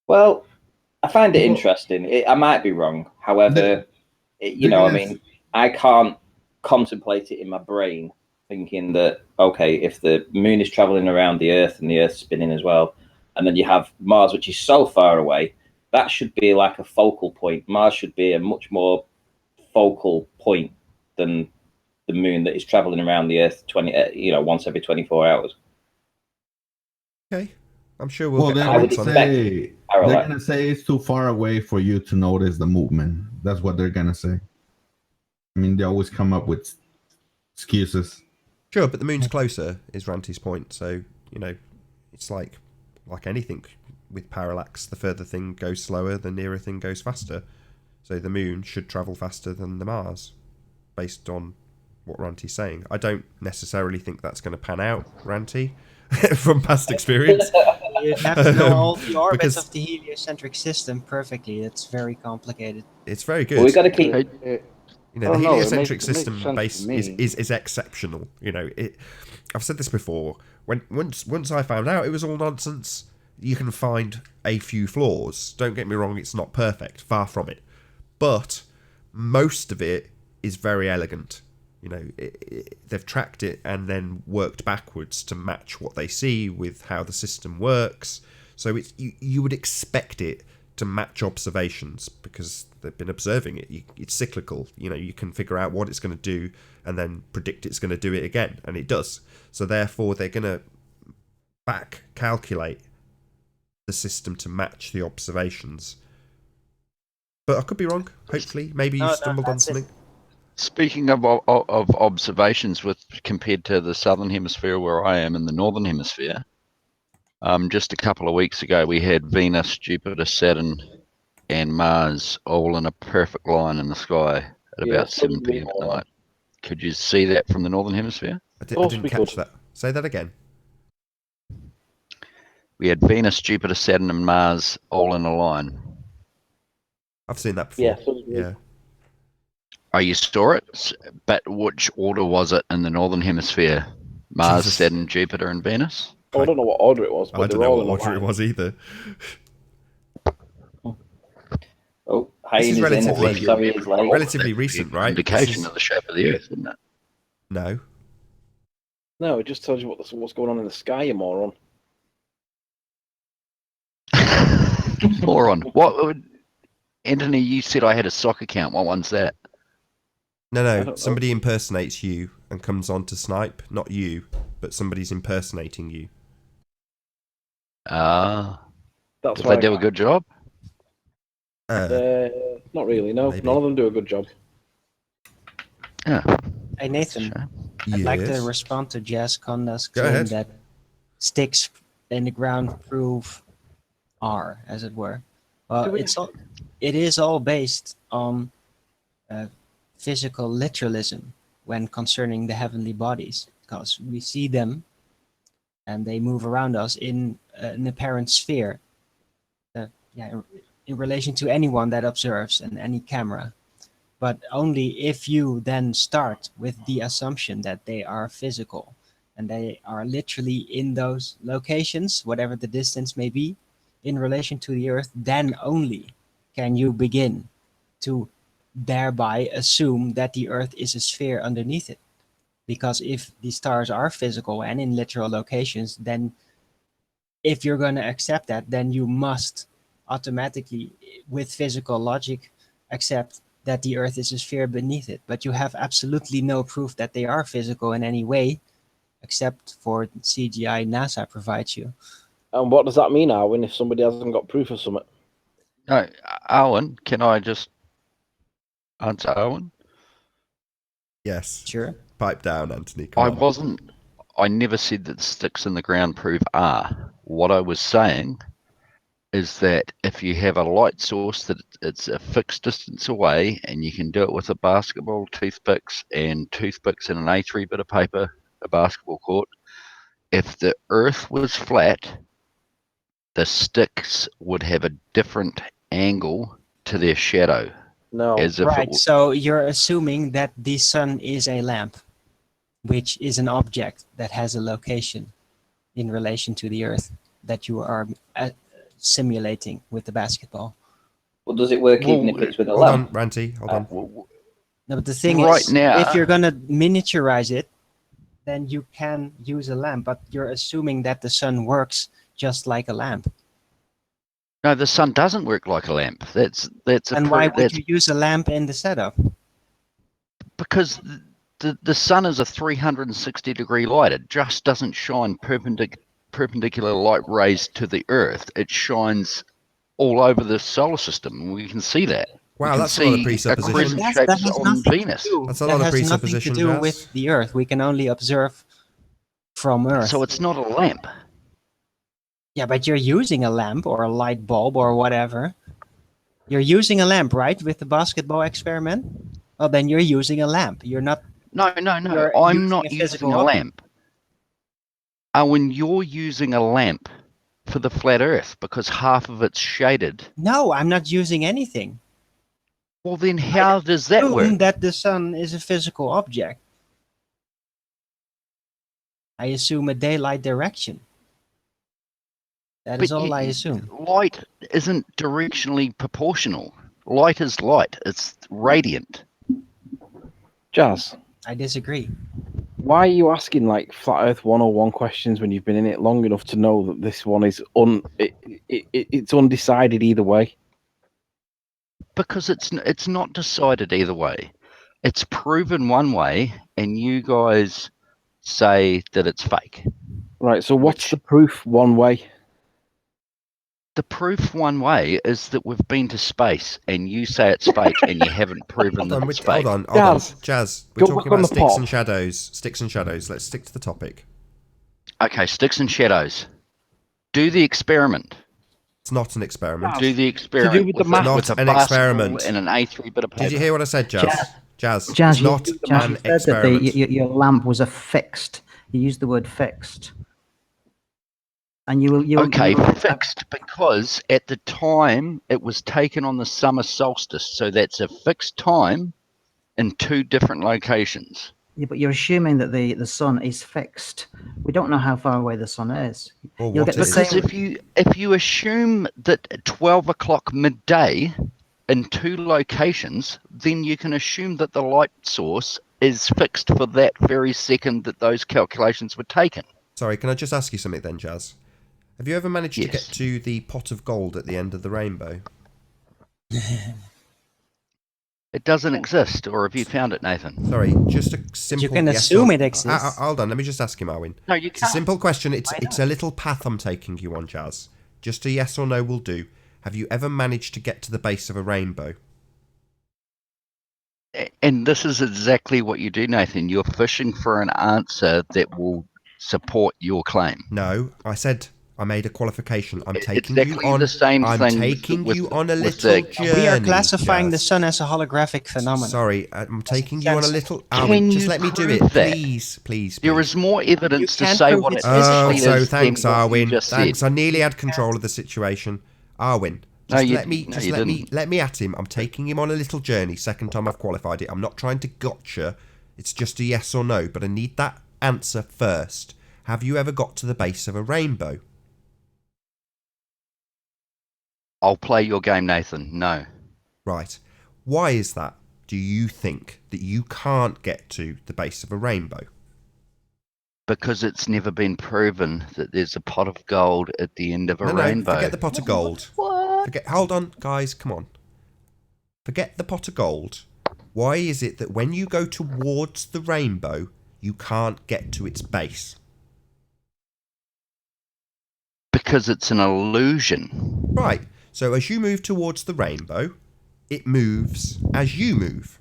Well, I find it interesting. I might be wrong. However, I can't contemplate it in my brain thinking that, okay, if the Moon is traveling around the Earth and the Earth's spinning as well, and then you have Mars, which is so far away, that should be like a focal point. Mars should be a much more focal point than the Moon that is traveling around the Earth once every 24 hours. Okay, I'm sure we'll get they're comments gonna on say Parallax. they're gonna say it's too far away for you to notice the movement. That's what they're gonna say. I mean, they always come up with excuses. Sure, but the Moon's closer, is Ranty's point. So, it's like anything with parallax. The further thing goes slower, the nearer thing goes faster. So the Moon should travel faster than the Mars, based on what Ranty's saying. I don't necessarily think that's going to pan out, Ranty, from past experience. You'd have to know all the orbits because of the heliocentric system perfectly. It's very complicated. it's very good. Well, we got to keep. You know, I the don't know, heliocentric it makes system sense base to me. is exceptional. You know, I've said this before. Once I found out it was all nonsense, you can find a few flaws. Don't get me wrong; it's not perfect, far from it, but most of it is very elegant. You know, they've tracked it and then worked backwards to match what they see with how the system works. So it's you would expect it to match observations because they've been observing it. It's cyclical. You know, you can figure out what it's going to do and then predict it's going to do it again, and it does. So therefore, they're going to back calculate the system to match the observations. But I could be wrong. Hopefully, maybe you've stumbled on something. Speaking of observations with compared to the southern hemisphere where I am in the northern hemisphere, just a couple of weeks ago we had Venus, Jupiter, Saturn, and Mars all in a perfect line in the sky at about 7 p.m. at night. Could you see that from the northern hemisphere? I didn't catch that. Say that again. We had Venus, Jupiter, Saturn, and Mars all in a line. I've seen that before. Yeah. Oh, you saw it? But which order was it in the northern hemisphere? Mars, Jesus. Saturn, Jupiter, and Venus? I don't know what order it was, but I don't know what order it was either. Oh, This is Haynes in. Sorry, he's late. relatively recent, right? Indication of the shape of the Earth, isn't it? No. No, it just tells you what's going on in the sky, you moron. Moron. Anthony, you said I had a sock account. What one's that? No. Somebody impersonates you and comes on to snipe. Not you, but somebody's impersonating you. That's did why they do a good job? Not really. No, maybe. none of them do a good job. Yeah. Hey Nathan, I'd like to respond to Jazz Conda's Go claim ahead. that sticks in the ground prove R, as it were. It is all based on physical literalism when concerning the heavenly bodies, because we see them and they move around us in an apparent sphere. In relation to anyone that observes and any camera. But only if you then start with the assumption that they are physical and they are literally in those locations, whatever the distance may be, in relation to the Earth, then only can you begin to thereby assume that the Earth is a sphere underneath it. Because if the stars are physical and in literal locations, then if you're going to accept that, then you must automatically, with physical logic, accept that the Earth is a sphere beneath it. But you have absolutely no proof that they are physical in any way, except for CGI NASA provides you. And what does that mean, Arwin, if somebody hasn't got proof of something? No, Owen, can I just answer Owen? Yes. Sure. Pipe down, Anthony. Come on. I never said that sticks in the ground prove R. What I was saying is that if you have a light source that it's a fixed distance away and you can do it with a basketball, toothpicks and an A3 bit of paper, a basketball court, if the Earth was flat, the sticks would have a different angle to their shadow. No. Right, so you're assuming that the sun is a lamp, which is an object that has a location in relation to the Earth that you are simulating with the basketball. Well, does it work even if it's with a hold lamp? on, Ranty, hold on. No, but the thing Right is, now- if you're gonna miniaturize it, then you can use a lamp, but you're assuming that the sun works just like a lamp. No, the sun doesn't work like a lamp. And why would you use a lamp in the setup? Because the sun is a 360-degree light. It just doesn't shine perpendicular light rays to the Earth. It shines all over the solar system. We can see that. Wow, we can that's a lot of see presupposition. crescent That shapes has on nothing to Venus. do. That's a That lot of has nothing to presupposition, do Jazz. with the Earth. We can only observe from Earth. So it's not a lamp. Yeah, but you're using a lamp or a light bulb or whatever. You're using a lamp, right, with the basketball experiment? Well, then you're using a lamp. You're not. No. You're I'm using not a physical using a object. lamp. When you're using a lamp for the flat Earth because half of it's shaded. No, I'm not using anything. Well, then how does that Assume work? that the sun is a physical object. I assume a daylight direction. That is all I assume. Light isn't directionally proportional. Light is light. It's radiant. Jazz, I disagree. why are you asking like Flat Earth 101 questions when you've been in it long enough to know that this one is it's undecided either way? Because it's not decided either way. It's proven one way, and you guys say that it's fake. Right, so what's the proof one way? The proof one way is that we've been to space, and you say it's fake, and you haven't proven that it's fake. Hold on. Jazz, we're Go back talking on about the sticks pop. and shadows. Sticks and shadows. Let's stick to the topic. Okay, sticks and shadows. Do the experiment. It's not an experiment. Do the experiment. To do with the math. with Not a an basketball experiment. and an A3 bit of paper. Did you hear what I said, Jazz? Jazz, Jazz, it's you, not Jazz, an you said experiment. that your lamp was a fixed. You used the word fixed. And Okay, fixed because at the time it was taken on the summer solstice, so that's a fixed time in two different locations. Yeah, but you're assuming that the sun is fixed. We don't know how far away the sun is. Or You'll what get the it is. same. If you assume that at 12 o'clock midday in two locations, then you can assume that the light source is fixed for that very second that those calculations were taken. Sorry, can I just ask you something then, Jazz? Have you ever managed to Yes. get to the pot of gold at the end of the rainbow? It doesn't exist, or have you found it, Nathan? Sorry, just a simple. You can yes assume or- it exists. Hold on, let me just ask him, Arwin. No, you It's a can't. simple question. It's Why a little path I'm taking you on, Jazz. Just a yes or no will do. Have you ever managed to get to the base of a rainbow? And this is exactly what you do, Nathan. You're fishing for an answer that will support your claim. No, I said I made a qualification. I'm taking exactly you on. the same I'm thing taking with you on a with little the- journey. We are classifying the Jazz. sun as a holographic phenomenon. Sorry, I'm taking you on a sense. little. Can Arwin, just you let me do prove it, that? please. There is more evidence to can't say prove what it's it physical. Oh, actually so is thanks, than what you Arwin. just Thanks. said. I nearly had control of the situation. Arwin, No, just you- let me no, you didn't. let me at him. I'm taking him on a little journey. Second time I've qualified it. I'm not trying to gotcha. It's just a yes or no, but I need that answer first. Have you ever got to the base of a rainbow? I'll play your game, Nathan. No. Right. Why is that? Do you think that you can't get to the base of a rainbow? Because it's never been proven that there's a pot of gold at the end of a No, rainbow. forget the pot of gold. Hold on, guys, come on. Forget the pot of gold. Why is it that when you go towards the rainbow, you can't get to its base? Because it's an illusion. Right. So as you move towards the rainbow, it moves as you move.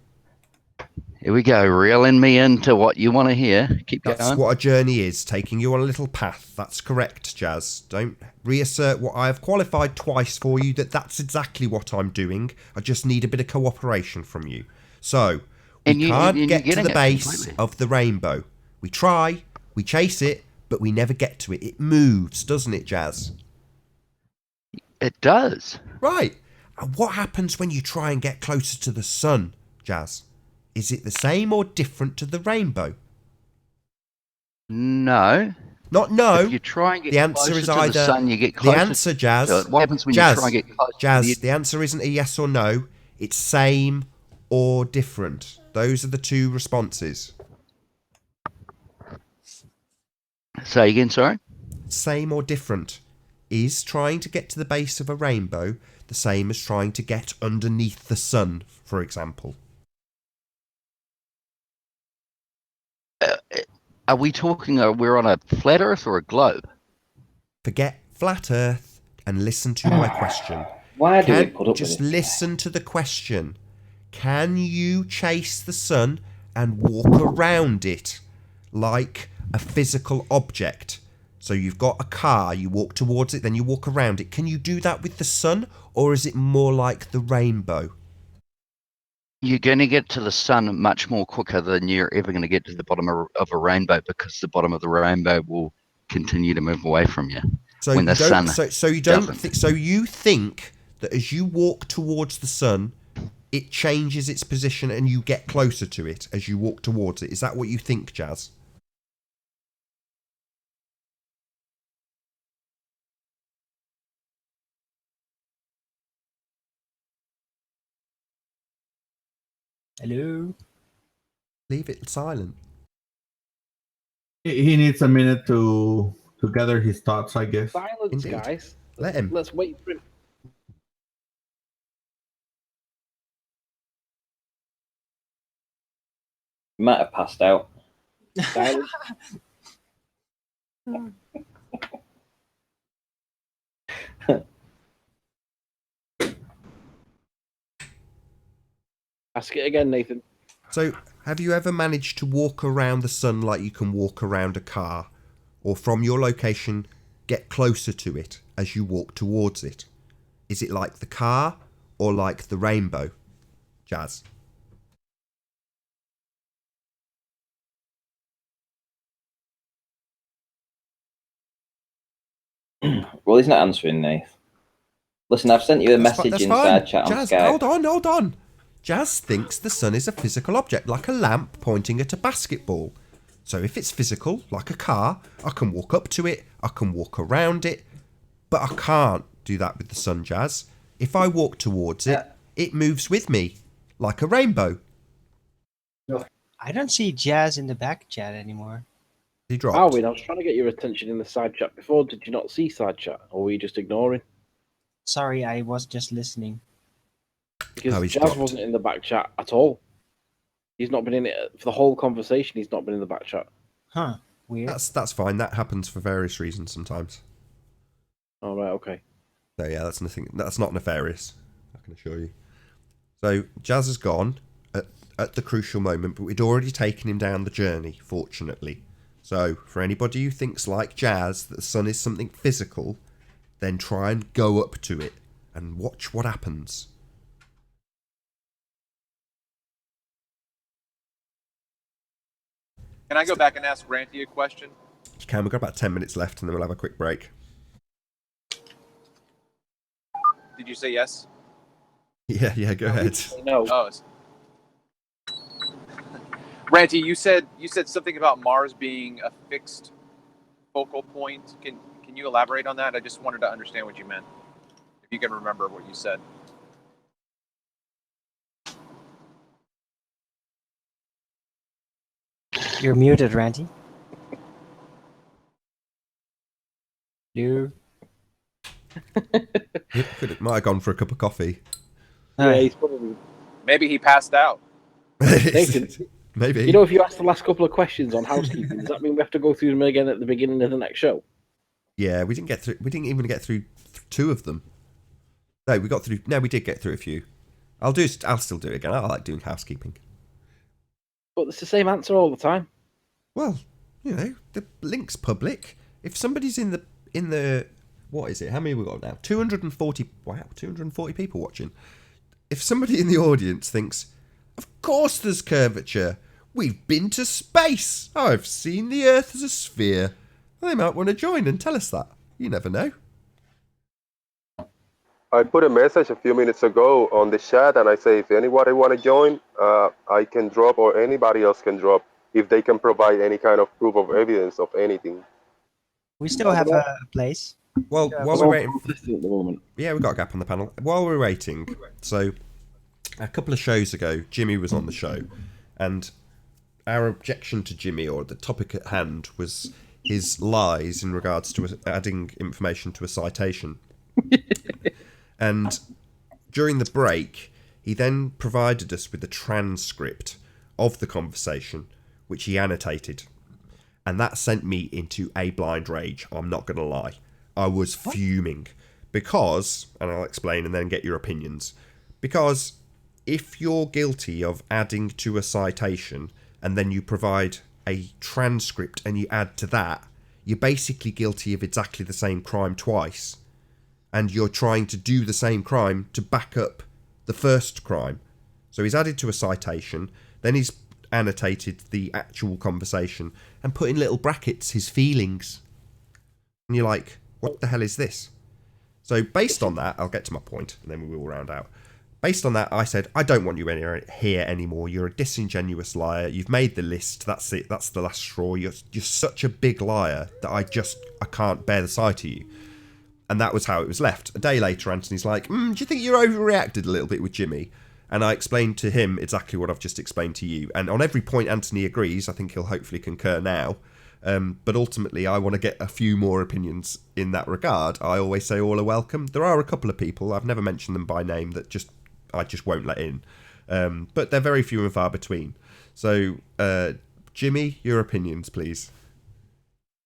Here we go, reeling me into what you want to hear. Keep That's going. what a journey is, taking you on a little path. That's correct, Jazz. Don't reassert what I have qualified twice for you, that's exactly what I'm doing. I just need a bit of cooperation from you. So, we can't get to the base of the rainbow. We try, we chase it, but we never get to it. It moves, doesn't it, Jazz? It does. Right. And what happens when you try and get closer to the sun, Jazz? Is it the same or different to the rainbow? No. Not no. If you try and get the answer closer is to either the sun, you get closer. The answer, Jazz. To it. What happens when Jazz, you try and get closer? Jazz, the answer isn't a yes or no. It's same or different. Those are the two responses. Say again, sorry? Same or different. Is trying to get to the base of a rainbow the same as trying to get underneath the sun, for example? Are we talking, we're on a flat earth or a globe? Forget flat earth and listen to my question. Why do we put up Just with it? listen to the question. Can you chase the sun and walk around it like a physical object? So you've got a car, you walk towards it, then you walk around it. Can you do that with the sun, or is it more like the rainbow? You're going to get to the sun much more quicker than you're ever going to get to the bottom of a rainbow, because the bottom of the rainbow will continue to move away from you. So when the sun so you don't think, so you think that as you walk towards the sun, it changes its position and you get closer to it as you walk towards it. Is that what you think, Jazz? Hello. Leave it silent. He needs a minute to gather his thoughts, I guess. Silence, Indeed. guys. Let him. Let's wait for him. You might have passed out. Silence. Ask it again, Nathan. So, have you ever managed to walk around the sun like you can walk around a car? Or from your location, get closer to it as you walk towards it? Is it like the car or like the rainbow? Jazz. Well, he's not answering, Nath. Listen, I've sent you a message in side chat on Jazz, Skype. hold on. Jazz thinks the sun is a physical object, like a lamp pointing at a basketball. So if it's physical, like a car, I can walk up to it, I can walk around it, but I can't do that with the sun, Jazz. If I walk towards it, it moves with me, like a rainbow. I don't see Jazz in the back chat anymore. He dropped. Alwyn, I was trying to get your attention in the side chat before. Did you not see side chat, or were you just ignoring? Sorry, I was just listening. Because he's Jazz dropped. wasn't in the back chat at all. He's not been in it for the whole conversation. He's not been in the back chat. Huh. Weird. That's fine. That happens for various reasons sometimes. All right, okay. So yeah, that's nothing. That's not nefarious. I can assure you. So Jazz has gone at the crucial moment, but we'd already taken him down the journey, fortunately. So for anybody who thinks like Jazz that the sun is something physical, then try and go up to it and watch what happens. Can I go back and ask Ranty a question? Can we've got about 10 minutes left, and then we'll have a quick break. Did you say yes? Yeah. Go ahead. No. Oh. Ranty, you said something about Mars being a fixed focal point. Can you elaborate on that? I just wanted to understand what you meant. If you can remember what you said. You're muted, Ranty. You. Might have gone for a cup of coffee. Yeah, he's probably. Maybe he passed out. Nathan, Maybe. you know, if you ask the last couple of questions on housekeeping, does that mean we have to go through them again at the beginning of the next show? Yeah, we didn't get through. We didn't even get through two of them. No, we got through. No, we did get through a few. I'll still do it again. I like doing housekeeping. But it's the same answer all the time. Well, you know, the link's public. If somebody's in the what is it? How many have we got now? 240. Wow, 240 people watching. If somebody in the audience thinks, of course there's curvature. We've been to space. I've seen the Earth as a sphere. They might want to join and tell us that. You never know. I put a message a few minutes ago on the chat, and I say if anybody want to join, I can drop, or anybody else can drop, if they can provide any kind of proof of evidence of anything. We still have a place. Well, while we're waiting, at the moment. Yeah, we've got a gap on the panel. While we're waiting, so a couple of shows ago, Jimmy was on the show, and our objection to Jimmy, or the topic at hand, was his lies in regards to adding information to a citation. And during the break, he then provided us with a transcript of the conversation, which he annotated. And that sent me into a blind rage, I'm not going to lie. I was fuming. Because, and I'll explain and then get your opinions, because if you're guilty of adding to a citation and then you provide a transcript and you add to that, you're basically guilty of exactly the same crime twice. And you're trying to do the same crime to back up the first crime. So he's added to a citation, then he's annotated the actual conversation and put in little brackets his feelings. And you're like, what the hell is this? So based on that, I'll get to my point and then we will round out. based on that, I said, I don't want you here anymore. You're a disingenuous liar. You've made the list. That's it. That's the last straw. You're such a big liar that I can't bear the sight of you. And that was how it was left. A day later, Anthony's like, do you think you overreacted a little bit with Jimmy? And I explained to him exactly what I've just explained to you. And on every point Anthony agrees. I think he'll hopefully concur now. But ultimately, I want to get a few more opinions in that regard. I always say all are welcome. There are a couple of people, I've never mentioned them by name, that I just won't let in. But they're very few and far between. So, Jimmy, your opinions, please.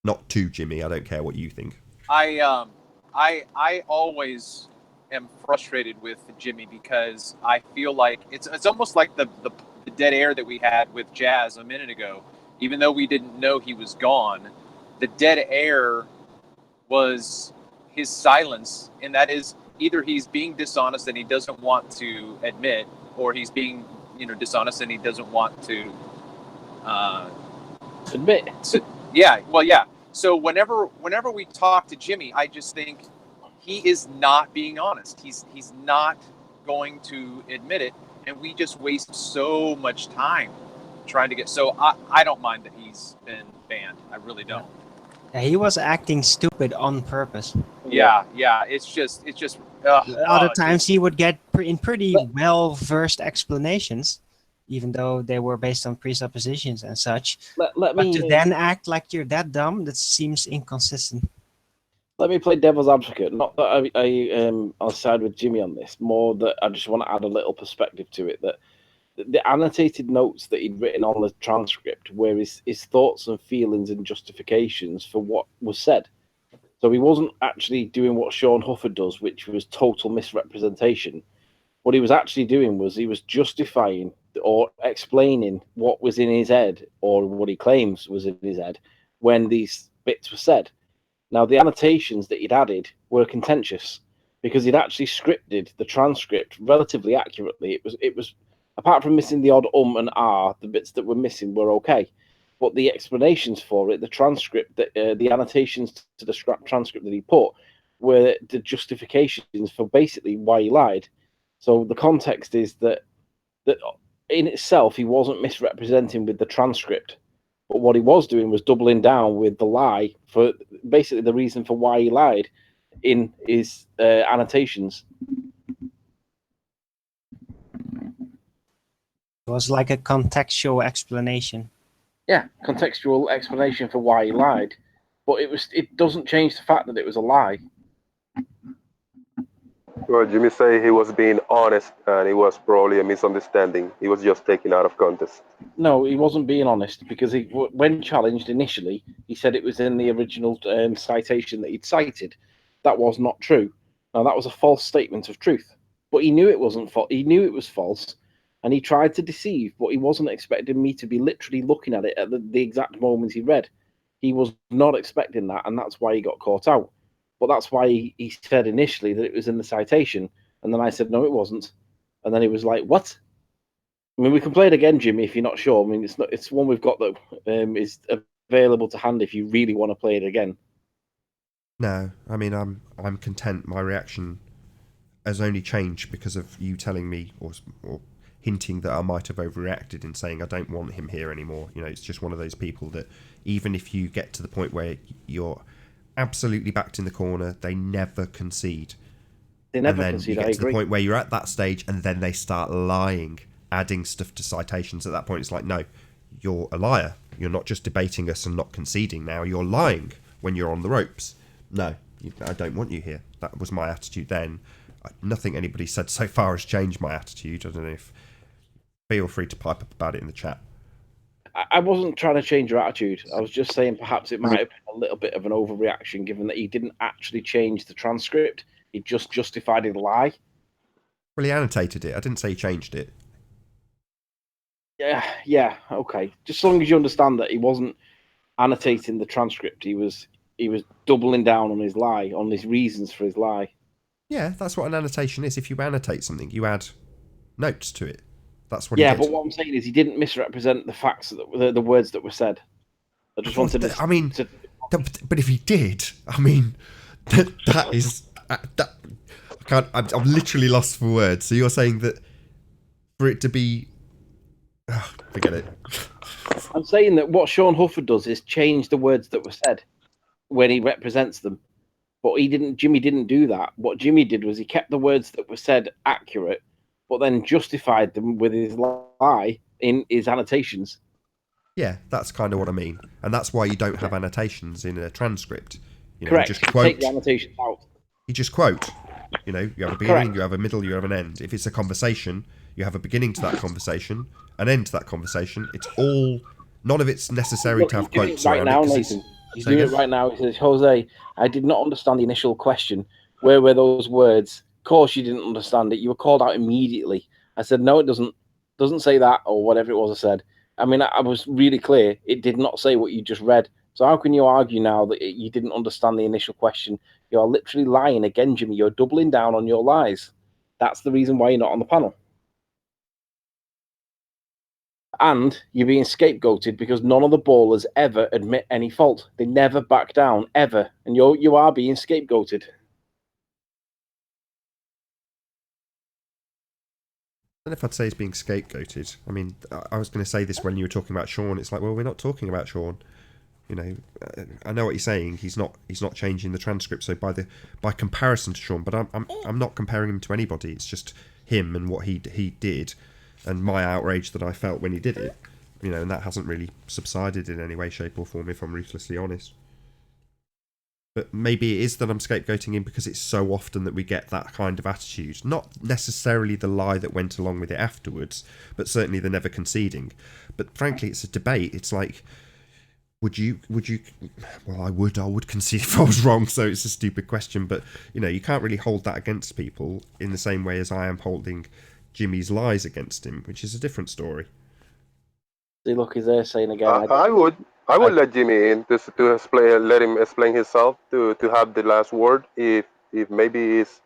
Not to Jimmy, I don't care what you think. I always am frustrated with Jimmy because I feel like it's almost like the dead air that we had with Jazz a minute ago. Even though we didn't know he was gone, the dead air was his silence, and that is either he's being dishonest and he doesn't want to admit, or he's being dishonest and he doesn't want to admit. Yeah. So whenever we talk to Jimmy, I just think he is not being honest. He's not going to admit it, and we just waste so much time trying to get. So I don't mind that he's been banned. I really don't. Yeah, he was acting stupid on purpose. Yeah. It's just. Other times he would get in pretty well-versed explanations, even though they were based on presuppositions and such. Let me to then act like you're that dumb, that seems inconsistent. Let me play devil's advocate. Not that I'll side with Jimmy on this, more that I just want to add a little perspective to it. That the annotated notes that he'd written on the transcript were his thoughts and feelings and justifications for what was said. So he wasn't actually doing what Sean Huffer does, which was total misrepresentation. What he was actually doing was he was justifying or explaining what was in his head, or what he claims was in his head, when these bits were said. Now, the annotations that he'd added were contentious because he'd actually scripted the transcript relatively accurately. It was apart from missing the odd and ah, the bits that were missing were okay. But the explanations for it, the transcript, the annotations to the transcript that he put, were the justifications for basically why he lied. So the context is that in itself, he wasn't misrepresenting with the transcript. But what he was doing was doubling down with the lie for basically the reason for why he lied in his annotations. It was like a contextual explanation. Yeah, contextual explanation for why he lied. But it doesn't change the fact that it was a lie. Well, Jimmy say he was being honest, and it was probably a misunderstanding. He was just taken out of context. No, he wasn't being honest because when challenged initially, he said it was in the original citation that he'd cited. That was not true. Now, that was a false statement of truth, but he knew it wasn't. He knew it was false, and he tried to deceive. But he wasn't expecting me to be literally looking at it at the exact moment he read. He was not expecting that, and that's why he got caught out. But that's why he said initially that it was in the citation, and then I said no, it wasn't, and then he was like, "What?" I mean, we can play it again, Jimmy, if you're not sure. I mean, it's one we've got that is available to hand if you really want to play it again. No, I mean, I'm content. My reaction has only changed because of you telling me or hinting that I might have overreacted in saying I don't want him here anymore. It's just one of those people that even if you get to the point where you're absolutely backed in the corner, they never concede. They never and then concede. You I get to agree. the point where you're at that stage, and then they start lying, adding stuff to citations. At that point, it's like, no, you're a liar. You're not just debating us and not conceding now. You're lying when you're on the ropes. No, I don't want you here. That was my attitude then. Nothing anybody said so far has changed my attitude. I don't know if... Feel free to pipe up about it in the chat. I wasn't trying to change your attitude. I was just saying perhaps it might have been a little bit of an overreaction, given that he didn't actually change the transcript. He just justified his lie. Well, he annotated it. I didn't say he changed it. Yeah, okay. Just as long as you understand that he wasn't annotating the transcript, he was doubling down on his lie, on his reasons for his lie. Yeah, that's what an annotation is. If you annotate something, you add notes to it. That's what. Yeah, but what I'm saying is he didn't misrepresent the facts, the words that were said. I just wanted to. I mean, but if he did, I mean, that is that. I'm literally lost for words. So you're saying that for it to be... Oh, forget it. I'm saying that what Sean Hufford does is change the words that were said when he represents them. But Jimmy didn't do that. What Jimmy did was he kept the words that were said accurate, but then justified them with his lie in his annotations. Yeah, that's kind of what I mean. And that's why you don't have annotations in a transcript. You know, Correct. you just quote. Take the annotations out. You just quote. You know, you have a beginning, you have a middle, you have an end. If it's a conversation, you have a beginning to that conversation, an end to that conversation. It's all... None of it's necessary to have quotes right around now, it. Nathan. He's doing it right now. He says, Jose, I did not understand the initial question. Where were those words? Of course you didn't understand it. You were called out immediately. I said, no, it doesn't. Doesn't say that, or whatever it was I said. I mean, I was really clear. It did not say what you just read. So how can you argue now that you didn't understand the initial question? You are literally lying again, Jimmy. You're doubling down on your lies. That's the reason why you're not on the panel. And you're being scapegoated because none of the ballers ever admit any fault. They never back down, ever. And you are being scapegoated. I don't know if I'd say he's being scapegoated. I mean, I was going to say this when you were talking about Sean. It's like, well, we're not talking about Sean. You know, I know what he's saying. He's not changing the transcript. So by comparison to Sean, but I'm not comparing him to anybody. It's just him and what he did, and my outrage that I felt when he did it. You know, and that hasn't really subsided in any way, shape, or form. If I'm ruthlessly honest. But maybe it is that I'm scapegoating him because it's so often that we get that kind of attitude. Not necessarily the lie that went along with it afterwards, but certainly the never conceding. But frankly, it's a debate. It's like, would you? Well, I would concede if I was wrong. So it's a stupid question. But you know, you can't really hold that against people in the same way as I am holding Jimmy's lies against him, which is a different story. See, look, he's there saying again. I would let Jimmy in to explain, let him explain himself to have the last word if maybe he's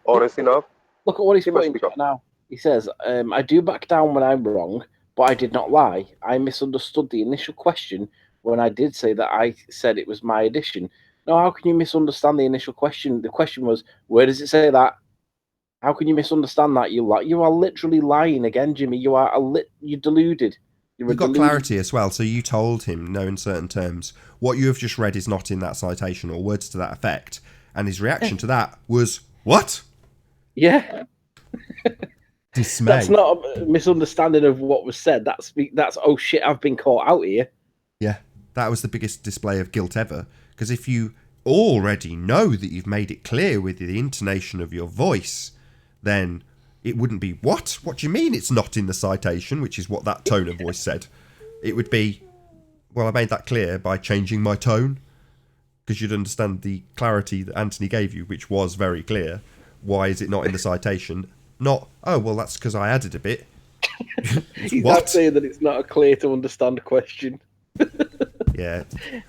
honest enough. Look at what he's putting now. He says, I do back down when I'm wrong, but I did not lie. I misunderstood the initial question when I did say that I said it was my addition. No, how can you misunderstand the initial question? The question was, where does it say that? How can you misunderstand that? You are literally lying again, Jimmy. You're deluded. You got clarity as well, so you told him, no, in certain terms, what you have just read is not in that citation, or words to that effect. And his reaction to that was, what? Yeah. Dismay. That's not a misunderstanding of what was said. That's oh shit, I've been caught out here. Yeah, that was the biggest display of guilt ever. Because if you already know that you've made it clear with the intonation of your voice, then it wouldn't be, what? What do you mean it's not in the citation, which is what that tone of voice said. It would be, well, I made that clear by changing my tone, because you'd understand the clarity that Anthony gave you, which was very clear. Why is it not in the citation? Not, oh, well, that's because I added a bit. He's not saying that it's not a clear to understand question. Yeah.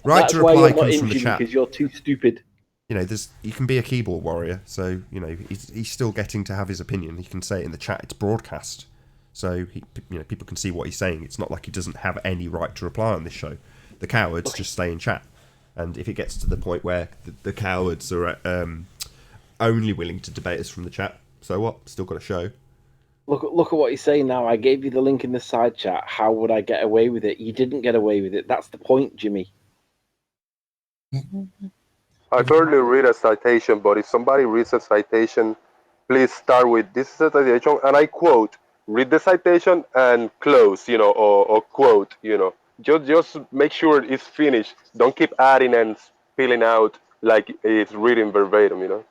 Right to reply comes from the chat. Because you're too stupid. You know, you can be a keyboard warrior, so you know he's still getting to have his opinion. He can say it in the chat. It's broadcast, so people can see what he's saying. It's not like he doesn't have any right to reply on this show. The cowards just stay in chat, and if it gets to the point where the cowards are only willing to debate us from the chat, so what? Still got a show. Look at what he's saying now. I gave you the link in the side chat. How would I get away with it? You didn't get away with it. That's the point, Jimmy. I barely read a citation, but if somebody reads a citation, please start with, this is a citation, and I quote, read the citation and close, or quote, Just make sure it's finished. Don't keep adding and spilling out like it's reading verbatim,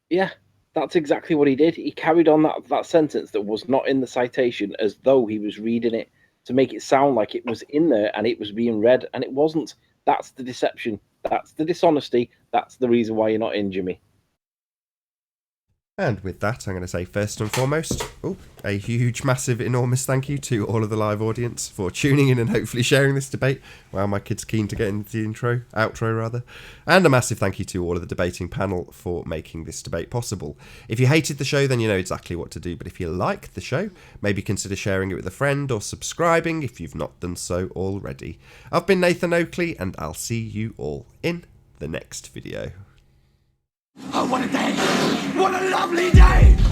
Yeah, that's exactly what he did. He carried on that sentence that was not in the citation as though he was reading it to make it sound like it was in there and it was being read, and it wasn't. That's the deception. That's the dishonesty. That's the reason why you're not in, Jimmy. And with that, I'm going to say first and foremost, a huge, massive, enormous thank you to all of the live audience for tuning in and hopefully sharing this debate. Wow, my kid's keen to get into the outro rather. And a massive thank you to all of the debating panel for making this debate possible. If you hated the show, then you know exactly what to do. But if you liked the show, maybe consider sharing it with a friend or subscribing if you've not done so already. I've been Nathan Oakley, and I'll see you all in the next video. Oh, what a day! What a lovely day!